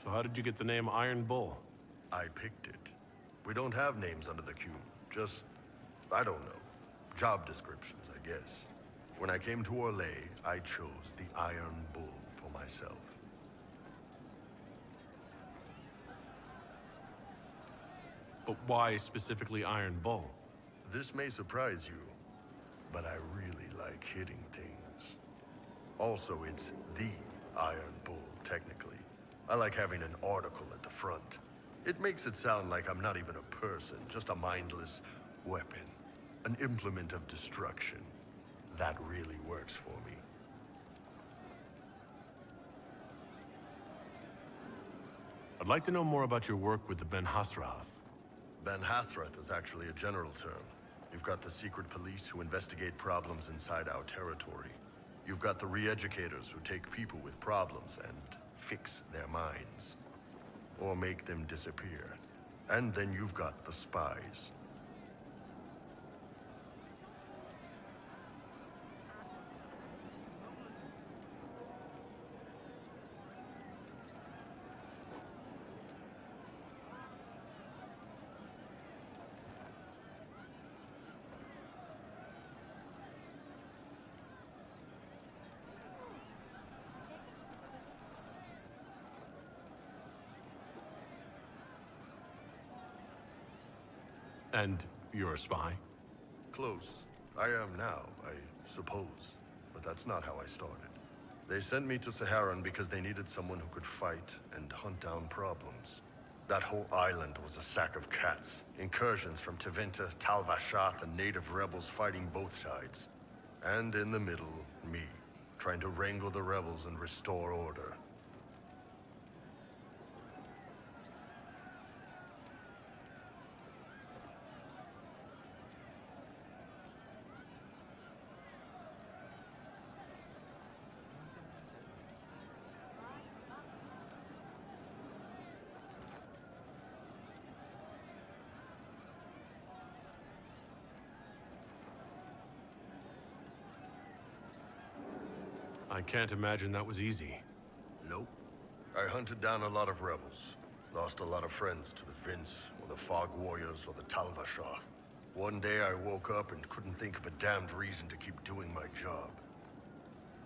B: So how did you get the name Iron Bull?
I: I picked it. We don't have names under the queue. Just, I don't know. Job descriptions, I guess. When I came to Orlais, I chose the Iron Bull for myself.
B: But why specifically Iron Bull?
I: This may surprise you, but I really like hitting things. Also, it's the Iron Bull, technically. I like having an article at the front. It makes it sound like I'm not even a person, just a mindless weapon. An implement of destruction. That really works for me.
B: I'd like to know more about your work with the Ben Hasrath.
I: Ben Hasrath is actually a general term. You've got the secret police who investigate problems inside our territory. You've got the re-educators who take people with problems and fix their minds. Or make them disappear. And then you've got the spies.
B: And you're a spy?
I: Close. I am now, I suppose. But that's not how I started. They sent me to Saharan because they needed someone who could fight and hunt down problems. That whole island was a sack of cats. Incursions from Tevinter, Tal Vashath, and native rebels fighting both sides. And in the middle, me, trying to wrangle the rebels and restore order.
B: I can't imagine that was easy.
I: Nope. I hunted down a lot of rebels. Lost a lot of friends to the Vince, or the Fog Warriors, or the Tal Vashath. One day I woke up and couldn't think of a damned reason to keep doing my job.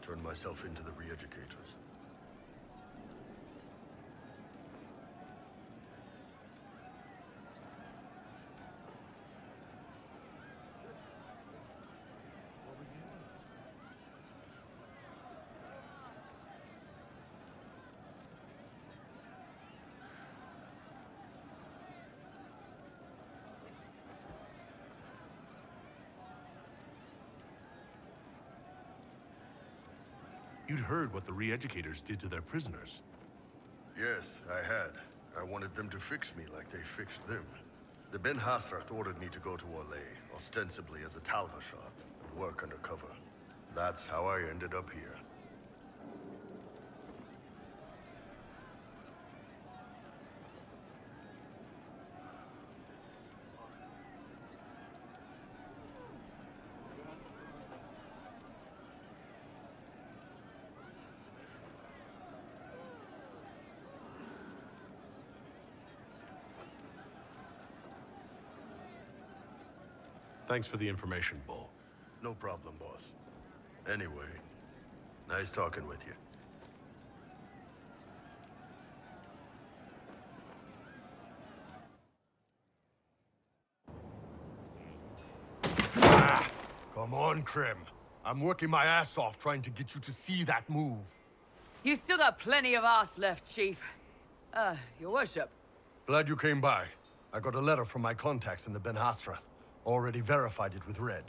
I: Turned myself into the re-educators.
B: You'd heard what the re-educators did to their prisoners.
I: Yes, I had. I wanted them to fix me like they fixed them. The Ben Hasrath ordered me to go to Orlais, ostensibly as a Tal Vashath, and work undercover. That's how I ended up here.
B: Thanks for the information, Bull.
I: No problem, boss. Anyway, nice talking with you. Come on, Krim. I'm working my ass off trying to get you to see that move.
Q: You still got plenty of arse left, Chief. Your worship.
I: Glad you came by. I got a letter from my contacts in the Ben Hasrath. Already verified it with Red.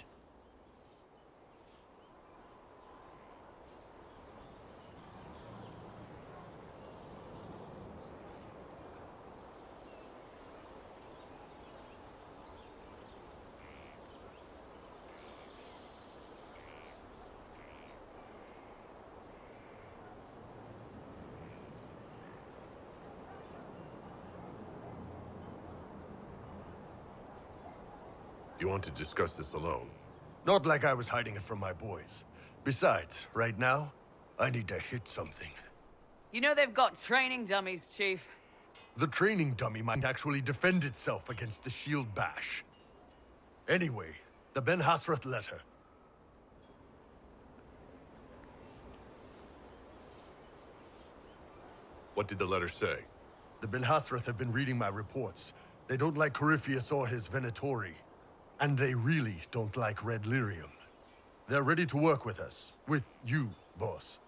B: You want to discuss this alone?
I: Not like I was hiding it from my boys. Besides, right now, I need to hit something.
Q: You know they've got training dummies, Chief.
I: The training dummy might actually defend itself against the shield bash. Anyway, the Ben Hasrath letter.
B: What did the letter say?
I: The Ben Hasrath have been reading my reports. They don't like Corypheus or his Venatori. And they really don't like Red Lyrium. They're ready to work with us. With you, boss.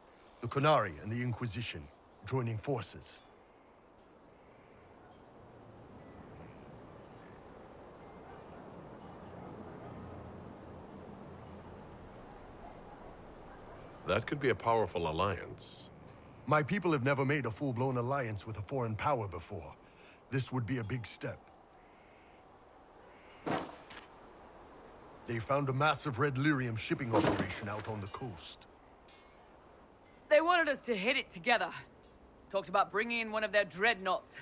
I: The Qunari and the Inquisition, joining forces.
B: That could be a powerful alliance.
I: My people have never made a full-blown alliance with a foreign power before. This would be a big step. They found a massive red lyrium shipping operation out on the coast.
Q: They wanted us to hit it together. Talked about bringing in one of their dreadnoughts.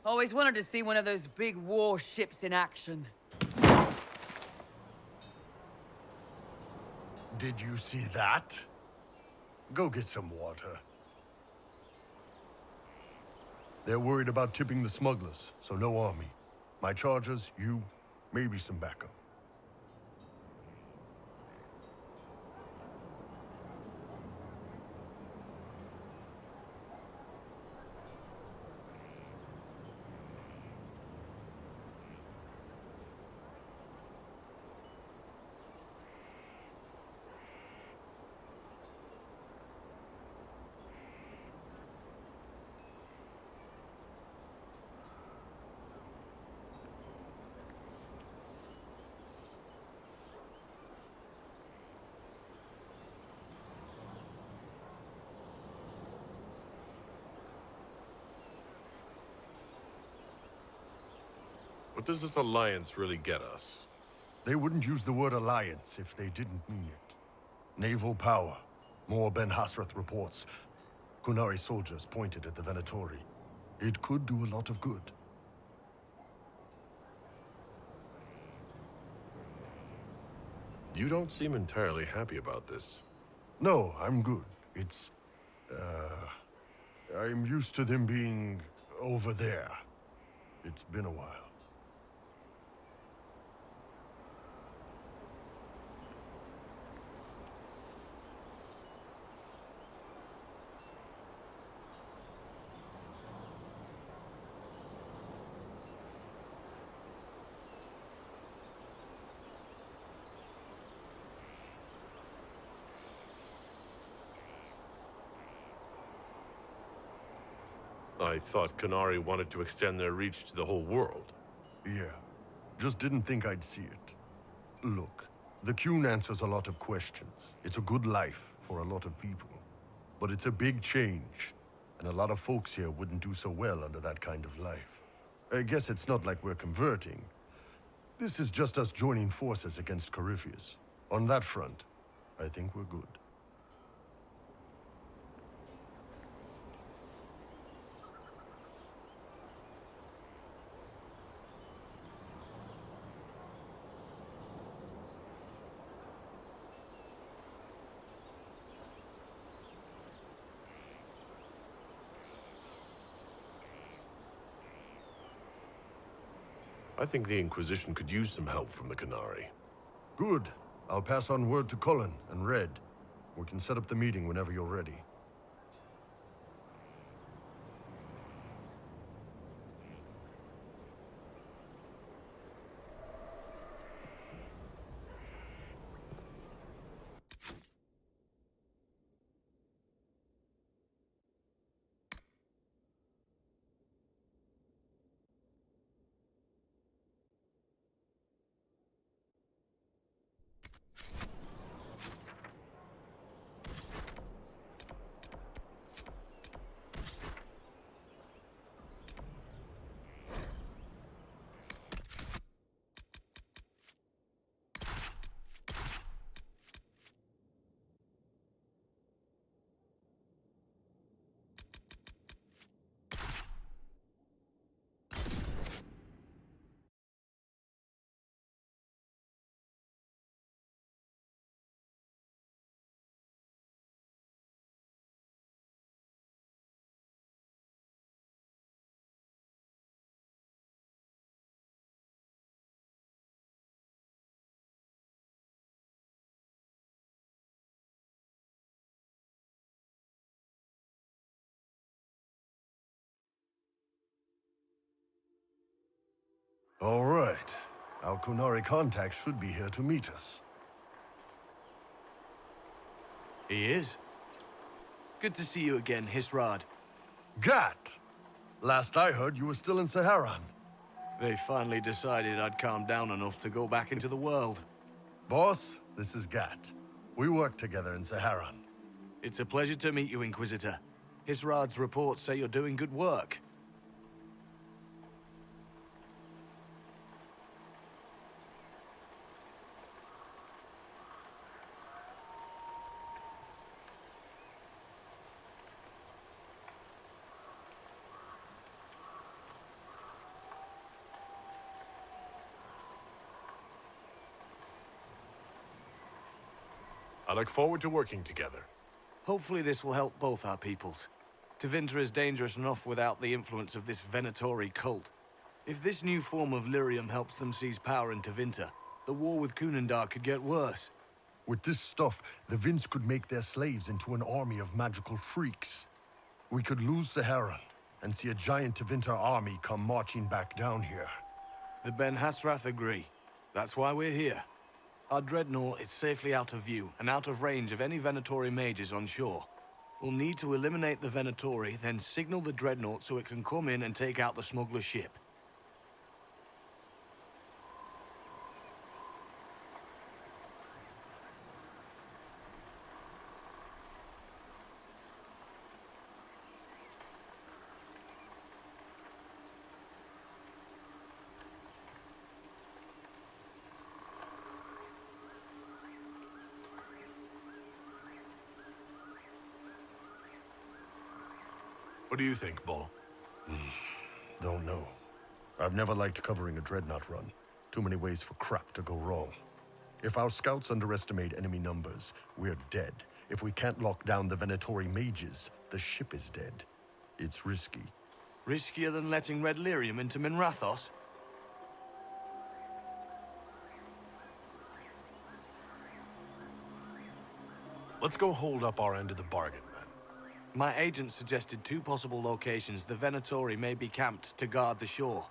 Q: Always wanted to see one of those big warships in action.
I: Did you see that? Go get some water. They're worried about tipping the smugglers, so no army. My chargers, you, maybe some backup.
B: What does this alliance really get us?
I: They wouldn't use the word alliance if they didn't mean it. Naval power. More Ben Hasrath reports. Qunari soldiers pointed at the Venatori. It could do a lot of good.
B: You don't seem entirely happy about this.
I: No, I'm good. It's... I'm used to them being over there. It's been a while.
B: I thought Qunari wanted to extend their reach to the whole world.
I: Yeah. Just didn't think I'd see it. Look, the Qun answers a lot of questions. It's a good life for a lot of people. But it's a big change, and a lot of folks here wouldn't do so well under that kind of life. I guess it's not like we're converting. This is just us joining forces against Corypheus. On that front, I think we're good.
B: I think the Inquisition could use some help from the Qunari.
I: Good. I'll pass on word to Cullen and Red. We can set up the meeting whenever you're ready. All right. Our Qunari contact should be here to meet us.
K: He is. Good to see you again, Hisrad.
I: Gat! Last I heard, you were still in Saharan.
K: They finally decided I'd calmed down enough to go back into the world.
I: Boss, this is Gat. We worked together in Saharan.
K: It's a pleasure to meet you, Inquisitor. Hisrad's reports say you're doing good work.
B: I look forward to working together.
K: Hopefully this will help both our peoples. Tevinter is dangerous enough without the influence of this Venatori cult. If this new form of lyrium helps them seize power in Tevinter, the war with Kunandar could get worse.
I: With this stuff, the Vince could make their slaves into an army of magical freaks. We could lose Saharan and see a giant Tevinter army come marching back down here.
K: The Ben Hasrath agree. That's why we're here. Our dreadnought is safely out of view and out of range of any Venatori mages on shore. We'll need to eliminate the Venatori, then signal the dreadnought so it can come in and take out the smuggler ship.
B: What do you think, Bull?
I: Don't know. I've never liked covering a dreadnought run. Too many ways for crap to go wrong. If our scouts underestimate enemy numbers, we're dead. If we can't lock down the Venatori mages, the ship is dead. It's risky.
K: Riskier than letting Red Lyrium into Minrathos?
B: Let's go hold up our end of the bargain, man.
K: My agent suggested two possible locations the Venatori may be camped to guard the shore.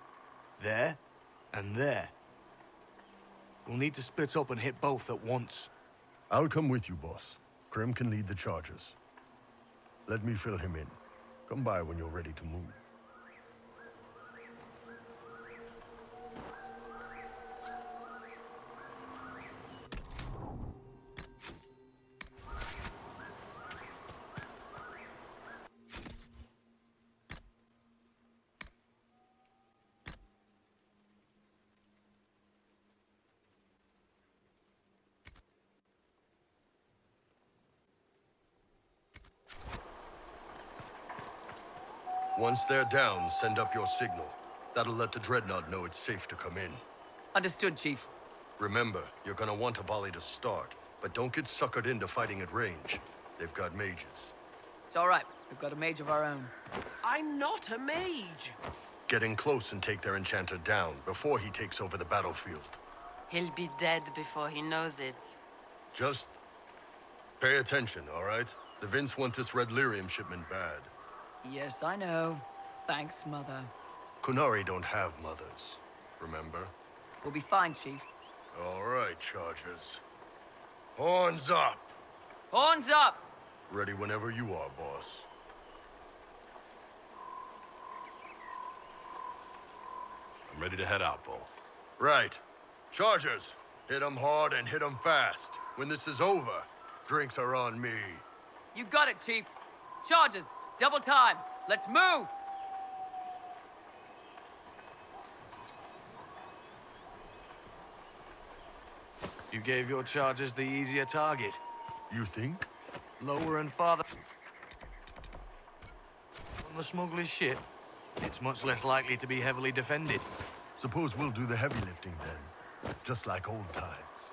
K: There, and there. We'll need to split up and hit both at once.
I: I'll come with you, boss. Krem can lead the charges. Let me fill him in. Come by when you're ready to move. Once they're down, send up your signal. That'll let the Dreadnought know it's safe to come in.
Q: Understood, Chief.
I: Remember, you're gonna want a volley to start, but don't get suckered into fighting at range. They've got mages.
Q: It's all right. We've got a mage of our own.
N: I'm not a mage.
I: Get in close and take their enchanter down before he takes over the battlefield.
M: He'll be dead before he knows it.
I: Just pay attention, all right? The Vince want this red lyrium shipment bad.
Q: Yes, I know. Thanks, Mother.
I: Kunari don't have mothers, remember?
Q: We'll be fine, Chief.
I: All right, Chargers. Horns up!
Q: Horns up!
I: Ready whenever you are, boss.
B: I'm ready to head out, Bull.
I: Right. Chargers, hit 'em hard and hit 'em fast. When this is over, drinks are on me.
Q: You got it, Chief. Charges, double time. Let's move!
K: You gave your charges the easier target.
I: You think?
K: Lower and farther on the smuggler's ship, it's much less likely to be heavily defended.
I: Suppose we'll do the heavy lifting then. Just like old times.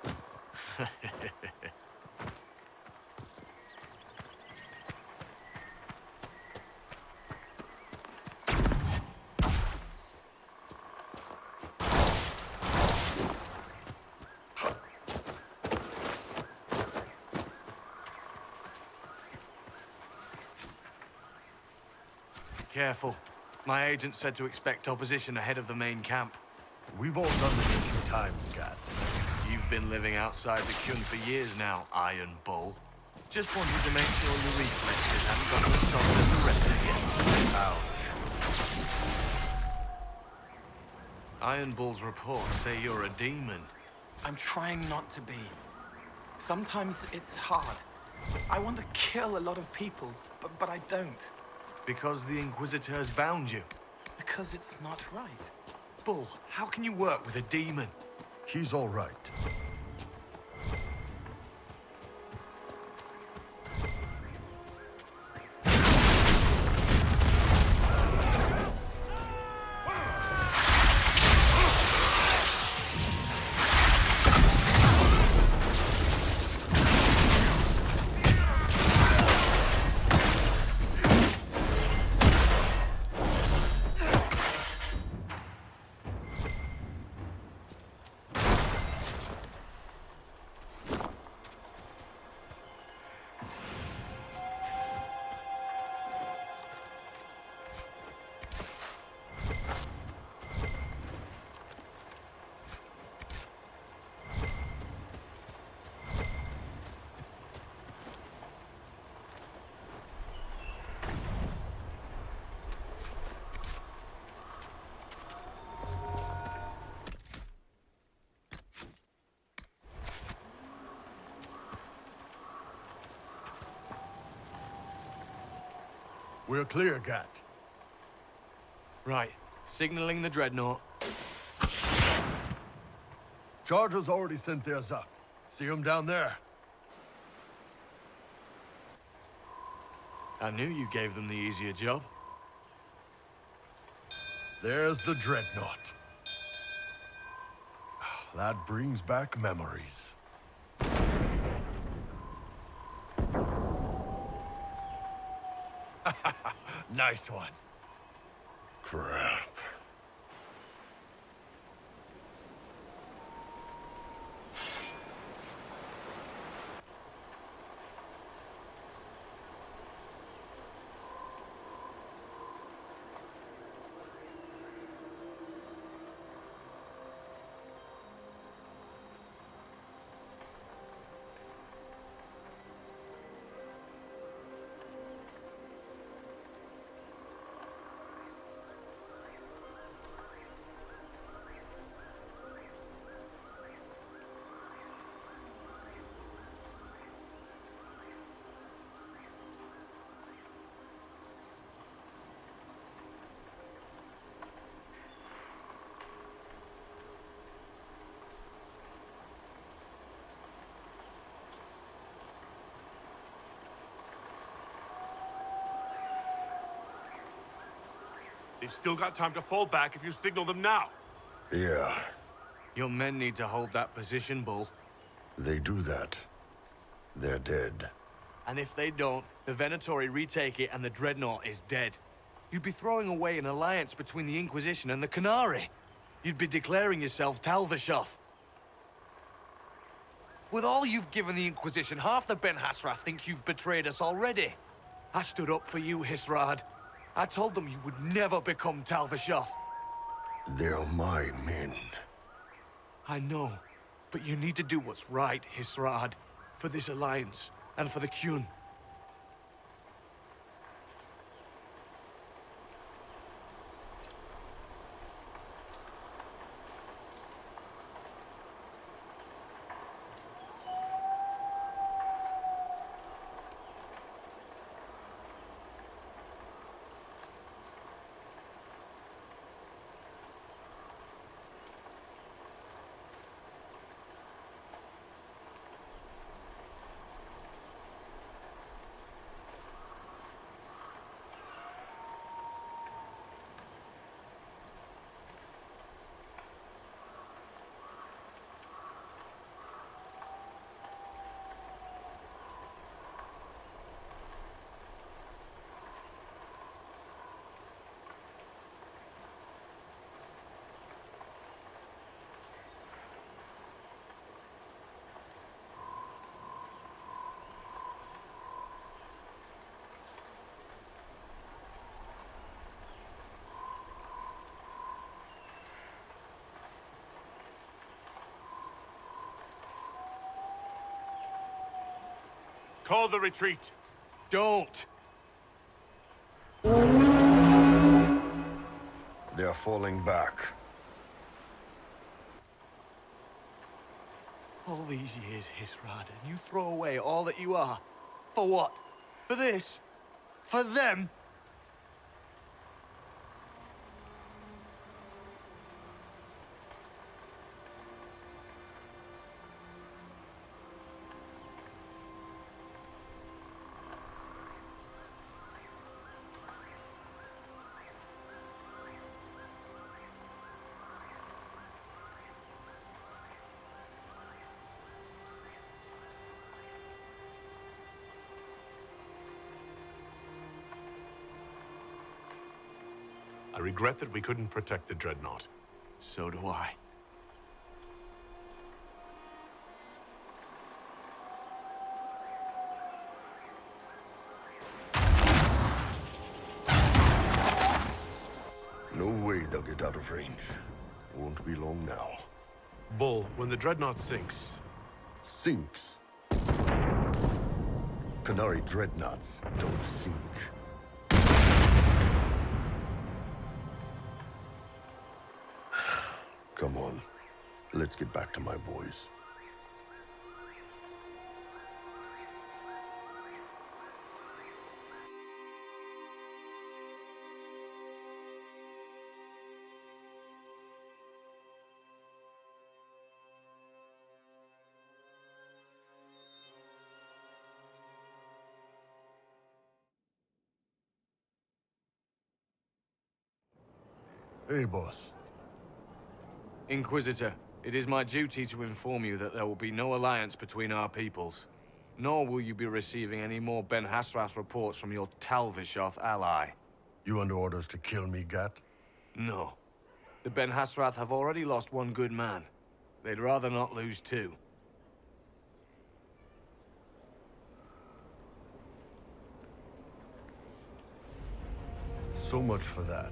K: Careful. My agent said to expect opposition ahead of the main camp.
I: We've all done this a few times, Gat.
K: You've been living outside the Kyun for years now, Iron Bull. Just wanted to make sure your reflexes haven't got as strong as the rest of you. Ouch. Iron Bull's reports say you're a demon.
N: I'm trying not to be. Sometimes it's hard.
R: I want to kill a lot of people, but I don't.
K: Because the Inquisitors bound you.
R: Because it's not right.
K: Bull, how can you work with a demon?
I: He's all right.
B: We're clear, Gat.
K: Right. Signaling the Dreadnought.
B: Chargers already sent theirs up. See them down there?
K: I knew you gave them the easier job.
B: There's the Dreadnought. That brings back memories. Nice one.
I: Crap.
B: They've still got time to fall back if you signal them now.
I: Yeah,
K: Your men need to hold that position, Bull.
I: they do that. They're dead.
K: And if they don't, the Venatori retake it and the Dreadnought is dead. You'd be throwing away an alliance between the Inquisition and the Canary. You'd be declaring yourself Talvashoth. With all you've given the Inquisition, half the Ben Hassrath think you've betrayed us already. I stood up for you, Hisrad. I told them you would never become Talvashoth.
I: They're my men.
K: I know, but you need to do what's right, Hisrad. For this alliance, and for the Qun.
B: Call the retreat.
K: Don't!
I: They're falling back.
K: All these years, Hisrad, and you throw away all that you are. For what? For this? For them?
B: I regret that we couldn't protect the Dreadnought.
K: So do I.
I: No way they'll get out of range. Won't be long now.
B: Bull, when the Dreadnought sinks...
I: Sinks? Qunari Dreadnoughts don't sink. Come on. Let's get back to my boys. Hey, boss.
K: Inquisitor, it is my duty to inform you that there will be no alliance between our peoples. Nor will you be receiving any more Ben Hasrath reports from your Talvishoth ally.
I: You under orders to kill me, Gat?
K: No. The Ben Hasrath have already lost one good man. They'd rather not lose two.
I: So much for that.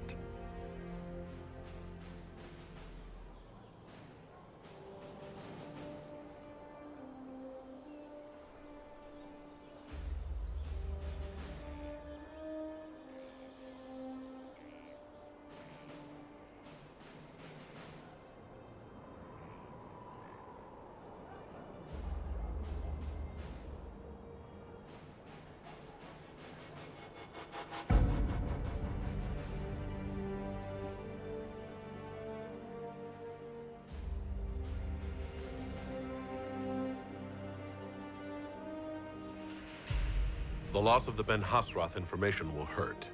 B: The loss of the Ben Hasrath information will hurt.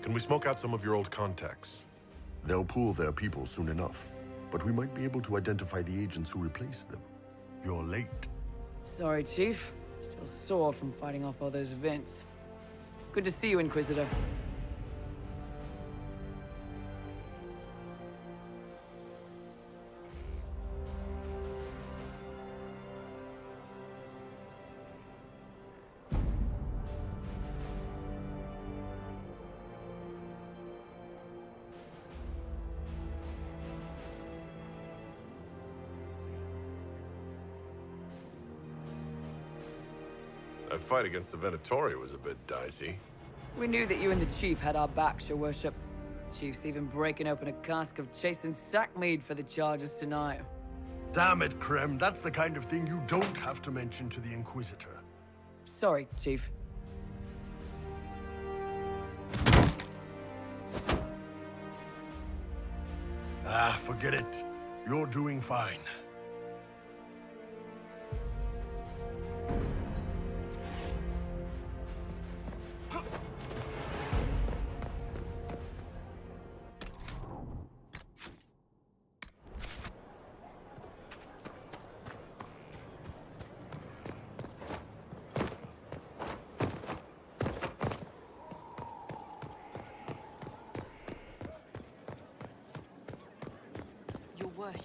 B: Can we smoke out some of your old contacts?
I: They'll pool their people soon enough, but we might be able to identify the agents who replaced them. You're late.
Q: Sorry, Chief. Still sore from fighting off all those events. Good to see you, Inquisitor.
B: That fight against the Venatori was a bit dicey.
Q: We knew that you and the Chief had our backs, your worship. Chief's even breaking open a cask of chastened sackmead for the charges tonight.
I: Damn it, Krem. That's the kind of thing you don't have to mention to the Inquisitor.
Q: Sorry, Chief.
I: Ah, forget it. You're doing fine.
P: Your worship.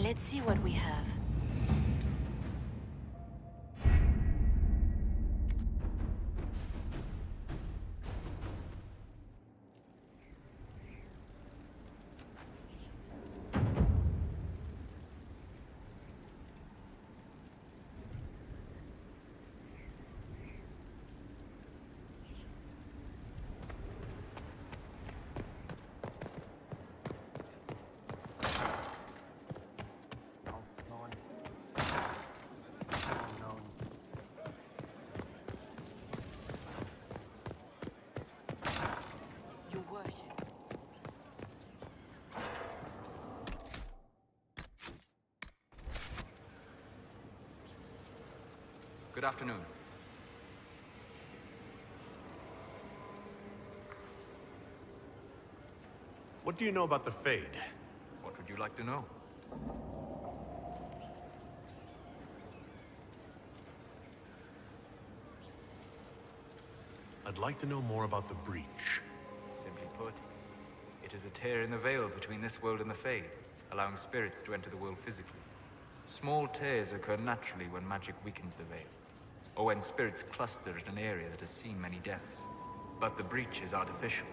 F: Let's see what we have.
D: Your worship.
O: Good afternoon.
B: What do you know about the Fade?
O: What would you like to know?
B: I'd like to know more about the Breach.
O: Simply put, it is a tear in the veil between this world and the Fade, allowing spirits to enter the world physically. Small tears occur naturally when magic weakens the veil, or when spirits cluster at an area that has seen many deaths. But the breach is artificial.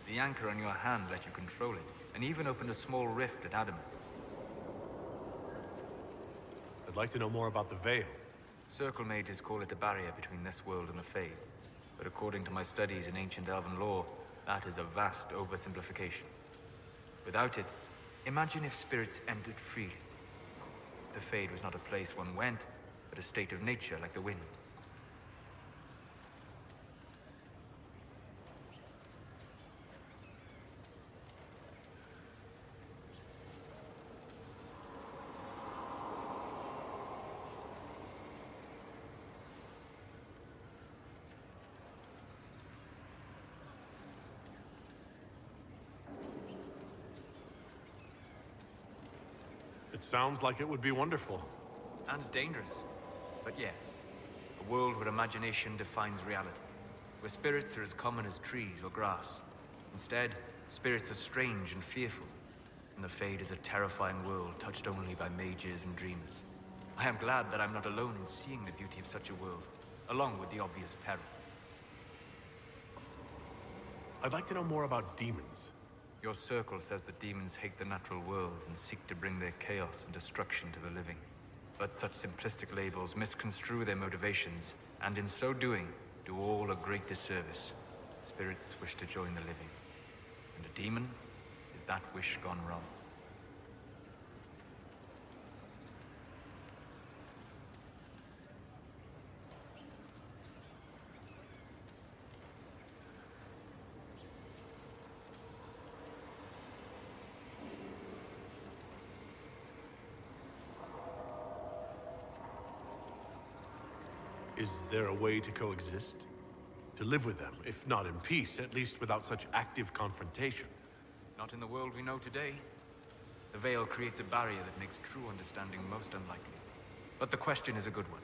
O: The anchor on your hand let you control it, and even opened a small rift at Adamant.
B: I'd like to know more about the Veil.
O: Circle mages call it a barrier between this world and the Fade. But according to my studies in ancient elven lore, that is a vast oversimplification. Without it, imagine if spirits entered freely. The Fade was not a place one went, but a state of nature like the wind.
B: It sounds like it would be wonderful.
O: And dangerous. But yes, a world where imagination defines reality. Where spirits are as common as trees or grass. Instead, spirits are strange and fearful. And the Fade is a terrifying world touched only by mages and dreamers. I am glad that I'm not alone in seeing the beauty of such a world, along with the obvious peril.
B: I'd like to know more about demons.
O: Your circle says that demons hate the natural world and seek to bring their chaos and destruction to the living. But such simplistic labels misconstrue their motivations, and in so doing, do all a great disservice. Spirits wish to join the living. And a demon is that wish gone wrong.
B: Is there a way to coexist? To live with them, if not in peace, at least without such active confrontation?
O: Not in the world we know today. The Veil creates a barrier that makes true understanding most unlikely. But the question is a good one,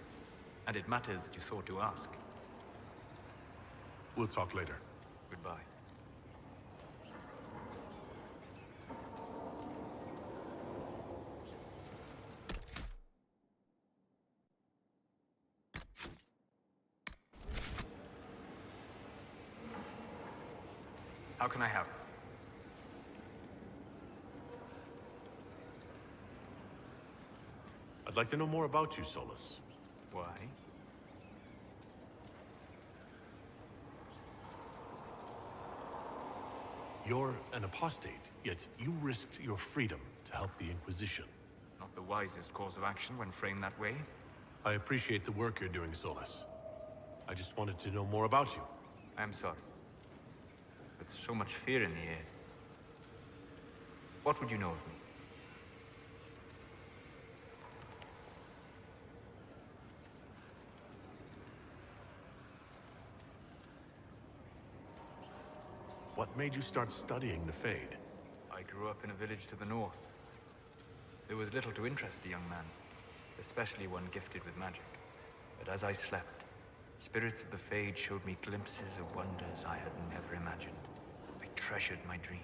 O: and it matters that you thought to ask.
B: We'll talk later.
O: Goodbye. How can I help?
B: I'd like to know more about you, Solus.
O: Why?
B: You're an apostate, yet you risked your freedom to help the Inquisition.
O: Not the wisest course of action when framed that way.
B: I appreciate the work you're doing, Solus. I just wanted to know more about you.
O: I'm sorry. With so much fear in the air. What would you know of me?
B: What made you start studying the Fade?
O: I grew up in a village to the north. There was little to interest a young man, especially one gifted with magic. But as I slept, spirits of the Fade showed me glimpses of wonders I had never imagined. I treasured my dreams.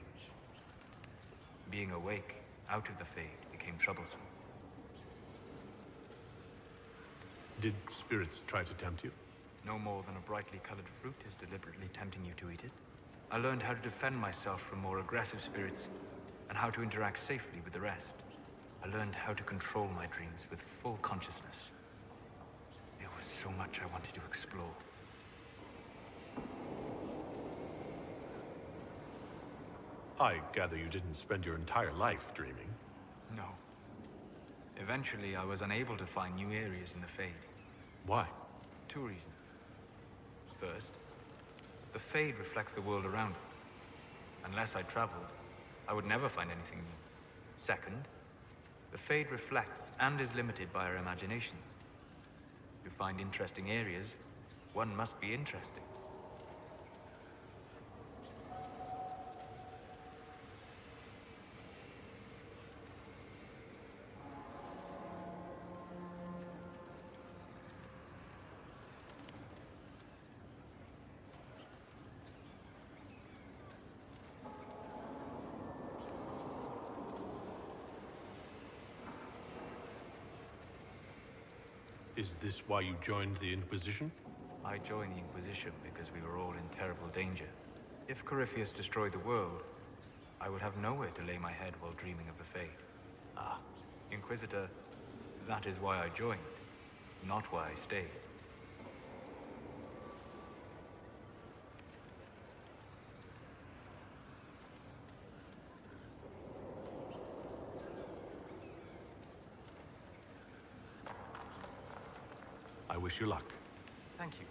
O: Being awake, out of the Fade became troublesome.
B: Did spirits try to tempt you?
O: No more than a brightly colored fruit is deliberately tempting you to eat it. I learned how to defend myself from more aggressive spirits, and how to interact safely with the rest. I learned how to control my dreams with full consciousness. There was so much I wanted to explore.
B: I gather you didn't spend your entire life dreaming.
O: No. Eventually, I was unable to find new areas in the Fade.
B: Why?
O: 2 reasons. First, the Fade reflects the world around it. Unless I traveled, I would never find anything new. Second, the Fade reflects and is limited by our imaginations. To find interesting areas, one must be interesting.
B: Is this why you joined the Inquisition?
O: I joined the Inquisition because we were all in terrible danger. If Corypheus destroyed the world, I would have nowhere to lay my head while dreaming of the Fade. Ah, Inquisitor, that is why I joined, not why I stayed.
B: I wish you luck.
O: Thank you.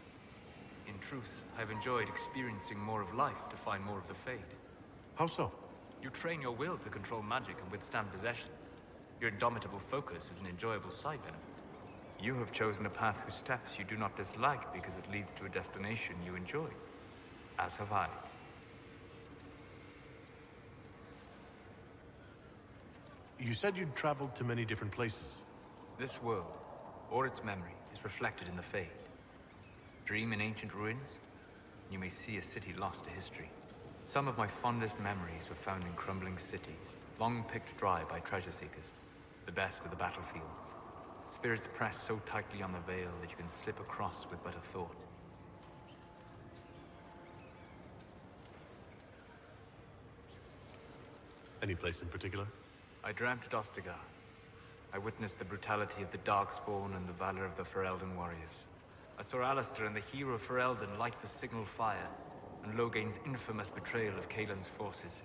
O: In truth, I've enjoyed experiencing more of life to find more of the Fade.
B: How so?
O: You train your will to control magic and withstand possession. Your indomitable focus is an enjoyable side benefit. You have chosen a path whose steps you do not dislike because it leads to a destination you enjoy. As have I.
B: You said you'd traveled to many different places.
O: This world, or its memory, is reflected in the Fade. Dream in ancient ruins, you may see a city lost to history. Some of my fondest memories were found in crumbling cities, long picked dry by treasure seekers. The best of the battlefields. Spirits press so tightly on the veil that you can slip across with but a thought.
B: Any place in particular?
O: I dreamt at Ostagar. I witnessed the brutality of the Darkspawn and the valor of the Ferelden warriors. I saw Alistair and the hero Ferelden light the signal fire, and Logain's infamous betrayal of Kaelin's forces.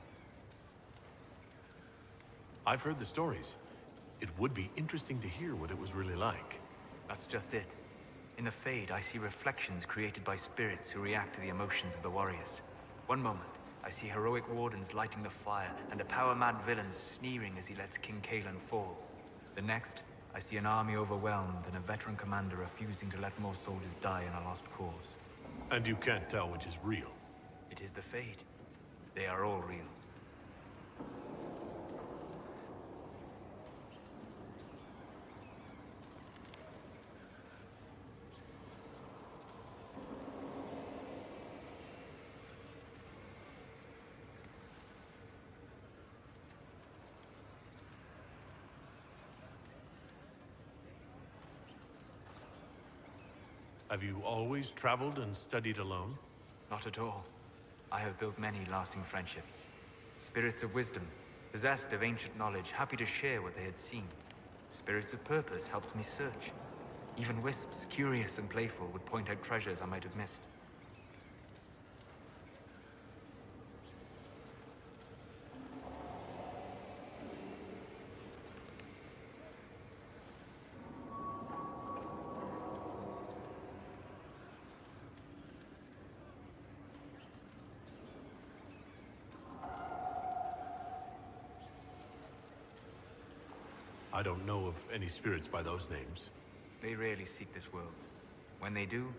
B: I've heard the stories. It would be interesting to hear what it was really like.
O: That's just it. In the Fade, I see reflections created by spirits who react to the emotions of the warriors. One moment, I see heroic wardens lighting the fire, and a power-mad villain sneering as he lets King Kaelin fall. The next, I see an army overwhelmed and a veteran commander refusing to let more soldiers die in a lost cause.
B: And you can't tell which is real.
O: It is the Fade. They are all real.
B: Have you always traveled and studied alone?
O: Not at all. I have built many lasting friendships. Spirits of wisdom, possessed of ancient knowledge, happy to share what they had seen. Spirits of purpose helped me search. Even wisps, curious and playful, would point out treasures I might have missed.
B: I don't know of any spirits by those names.
O: They rarely seek this world. When they do,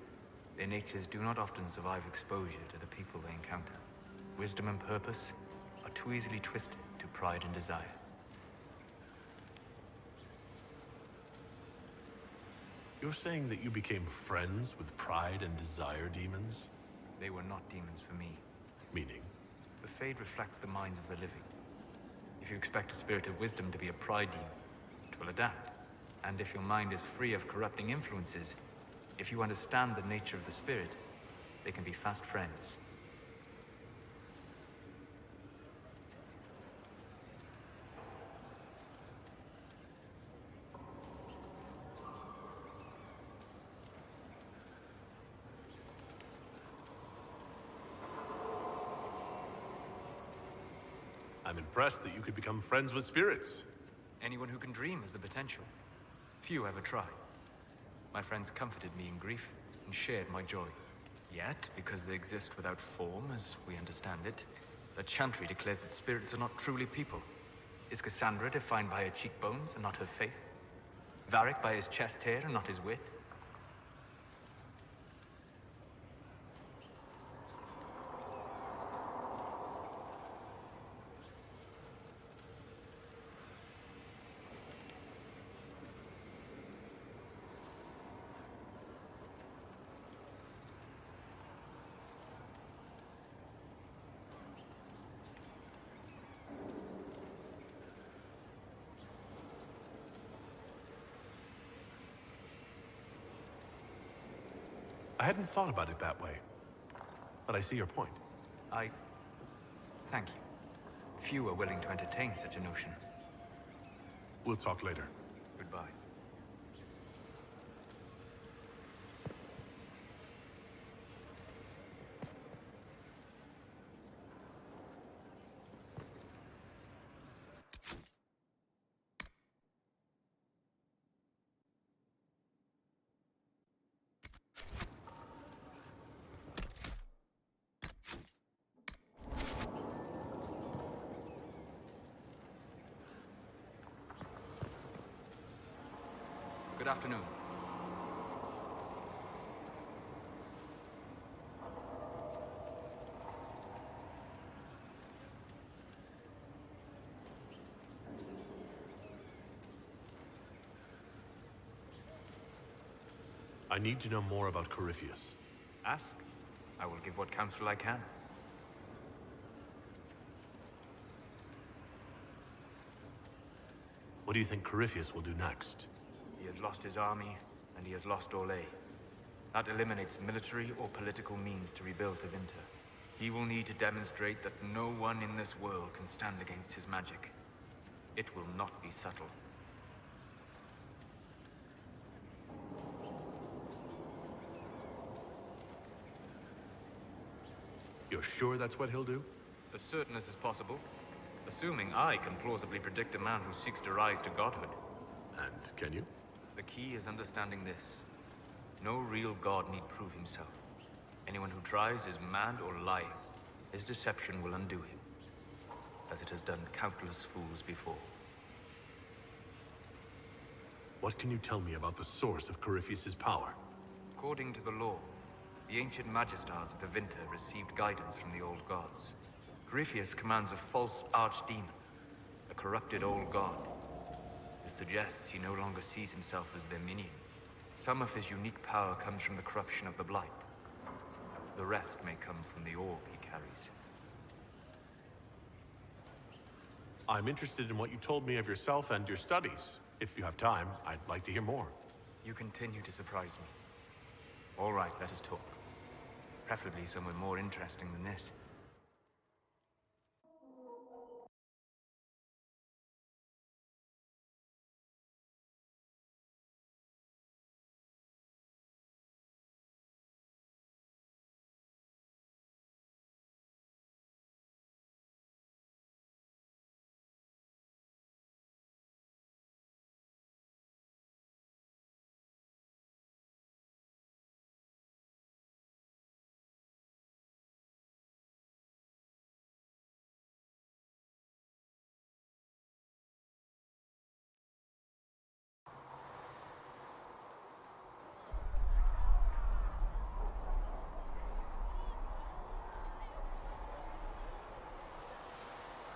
O: their natures do not often survive exposure to the people they encounter. Wisdom and purpose are too easily twisted to pride and desire.
B: You're saying that you became friends with pride and desire demons?
O: They were not demons for me.
B: Meaning?
O: The Fade reflects the minds of the living. If If you expect a spirit of wisdom to be a pride demon, it will adapt. And if your mind is free of corrupting influences, if you understand the nature of the spirit, they can be fast friends.
B: I'm impressed that you could become friends with spirits.
O: Anyone who can dream has the potential. Few ever try. My friends comforted me in grief and shared my joy. Yet, because they exist without form, as we understand it, the Chantry declares that spirits are not truly people. Is Cassandra defined by her cheekbones and not her faith? Varric by his chest hair and not his wit?
B: I hadn't thought about it that way, but I see your point.
O: Thank you. Few are willing to entertain such a notion.
B: We'll talk later.
O: Goodbye. Good afternoon.
B: I need to know more about Corypheus.
O: Ask. I will give what counsel I can.
B: What do you think Corypheus will do next?
O: He has lost his army, and he has lost Orlais. That eliminates military or political means to rebuild Tevinter. He will need to demonstrate that no one in this world can stand against his magic. It will not be subtle.
B: You're sure that's what he'll do?
O: As certain as is possible. Assuming I can plausibly predict a man who seeks to rise to godhood.
B: And can you?
O: The key is understanding this. No real god need prove himself. Anyone who tries is mad or lying. His deception will undo him, as it has done countless fools before.
B: What can you tell me about the source of Corypheus's power?
O: According to the law, the ancient Magistars of Tevinter received guidance from the old gods. Corypheus commands a false archdemon, a corrupted old god. This suggests he no longer sees himself as their minion. Some of his unique power comes from the corruption of the Blight. The rest may come from the orb he carries.
B: I'm interested in what you told me of yourself and your studies. If you have time, I'd like to hear more.
O: You continue to surprise me. All right, let us talk. Preferably somewhere more interesting than this.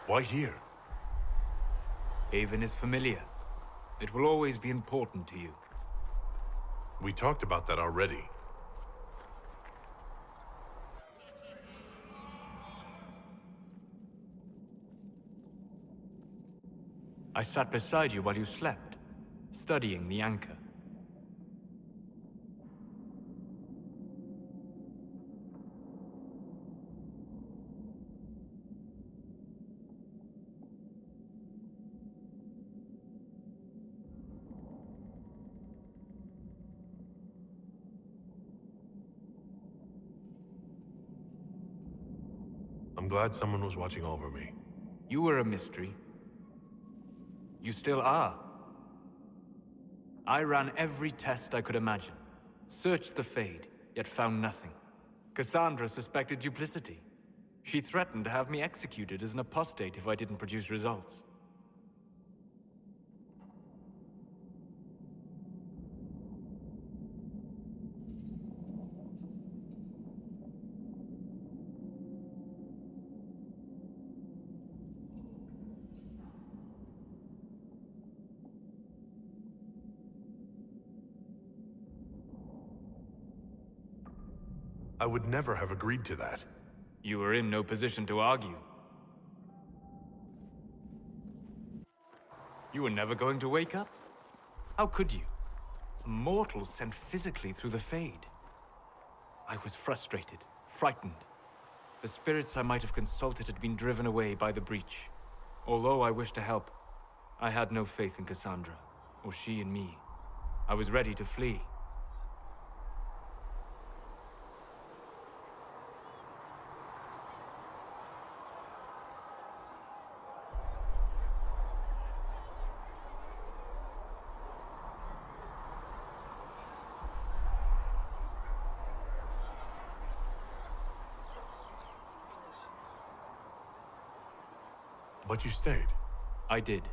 B: Why here?
O: Haven is familiar. It will always be important to you.
B: We talked about that already.
O: I sat beside you while you slept, studying the anchor.
B: I'm glad someone was watching over me.
O: You were a mystery. You still are. I ran every test I could imagine. Searched the Fade, yet found nothing. Cassandra suspected duplicity. She threatened to have me executed as an apostate if I didn't produce results.
B: I would never have agreed to that.
O: You were in no position to argue. You were never going to wake up? How could you? A mortal sent physically through the Fade. I was frustrated, frightened. The spirits I might have consulted had been driven away by the breach. Although I wished to help, I had no faith in Cassandra, or she in me. I was ready to flee.
B: But you stayed.
O: I did.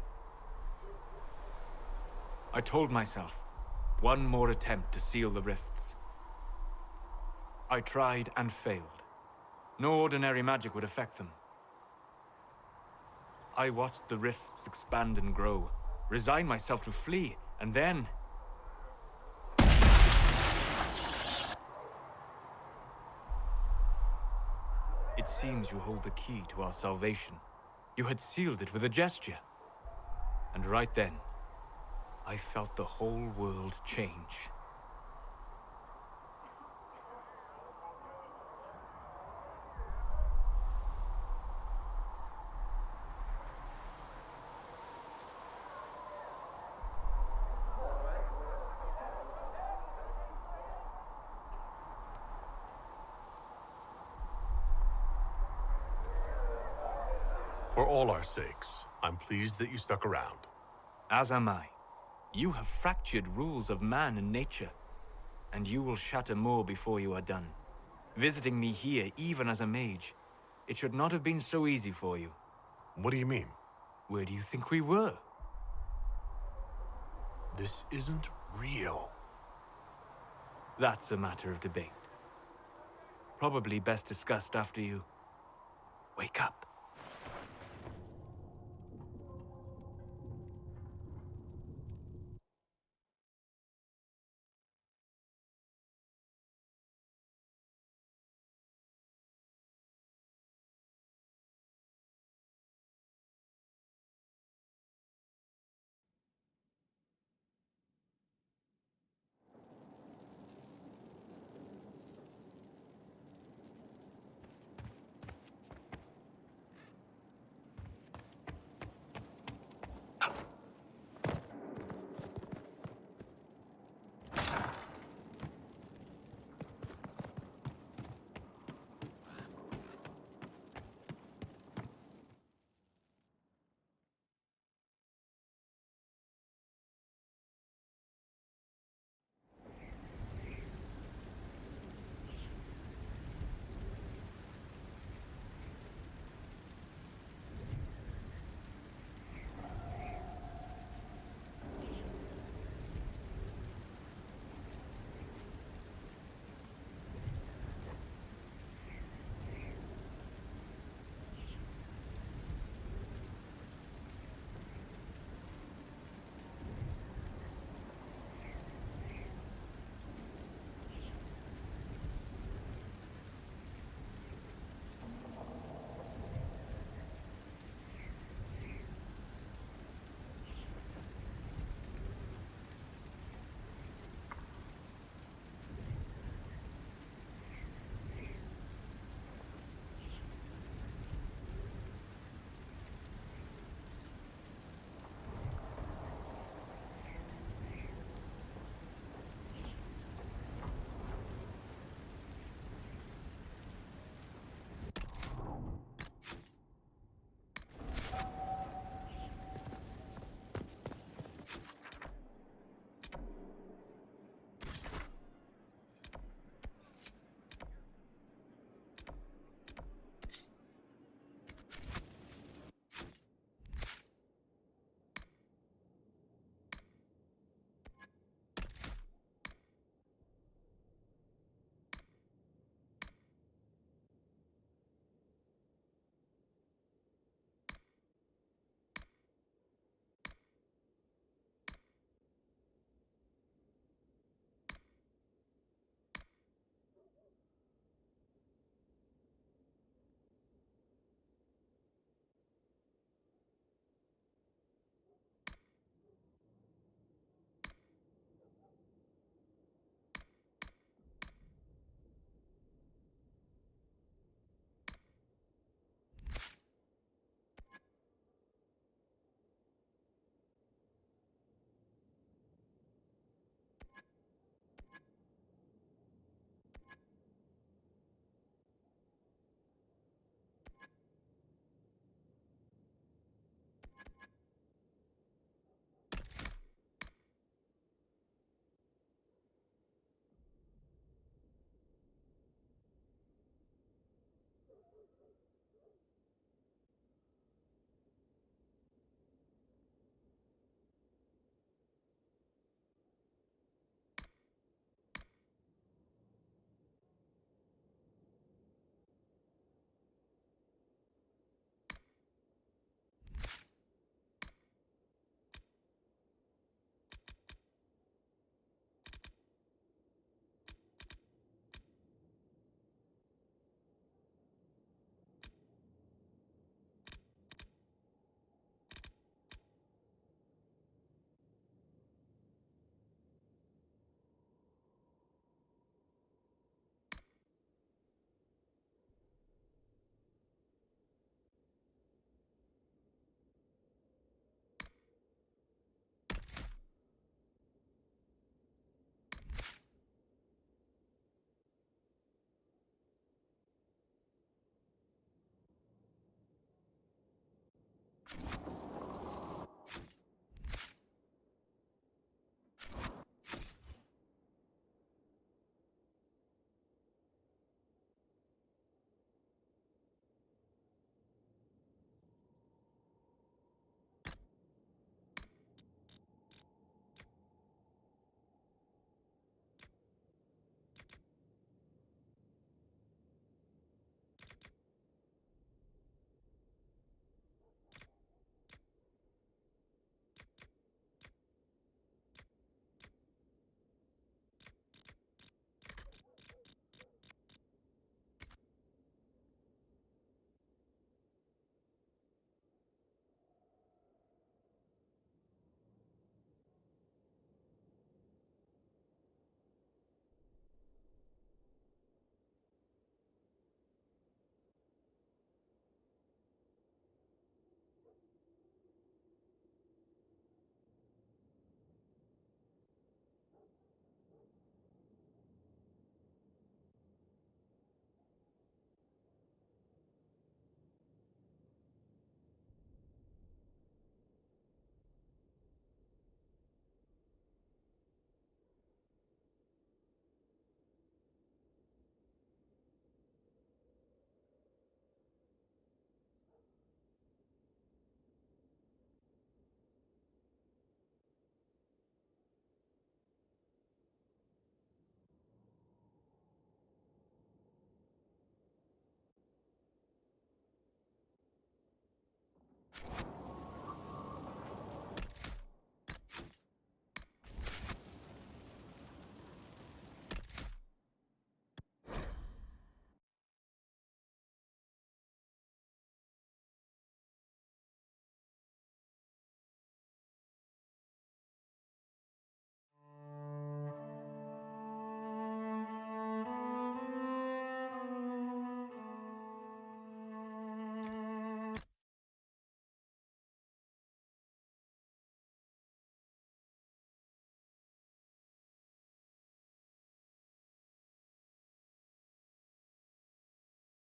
O: I told myself, one more attempt to seal the rifts. I tried and failed. No ordinary magic would affect them. I watched the rifts expand and grow, resigned myself to flee, and then... It seems you hold the key to our salvation. You had sealed it with a gesture. And right then, I felt the whole world change.
B: For all our sakes, I'm pleased that you stuck around.
O: As am I. You have fractured rules of man and nature, and you will shatter more before you are done. Visiting me here, even as a mage, it should not have been so easy for you.
B: What do you mean?
O: Where do you think we were?
B: This isn't real.
O: That's a matter of debate. Probably best discussed after you wake up.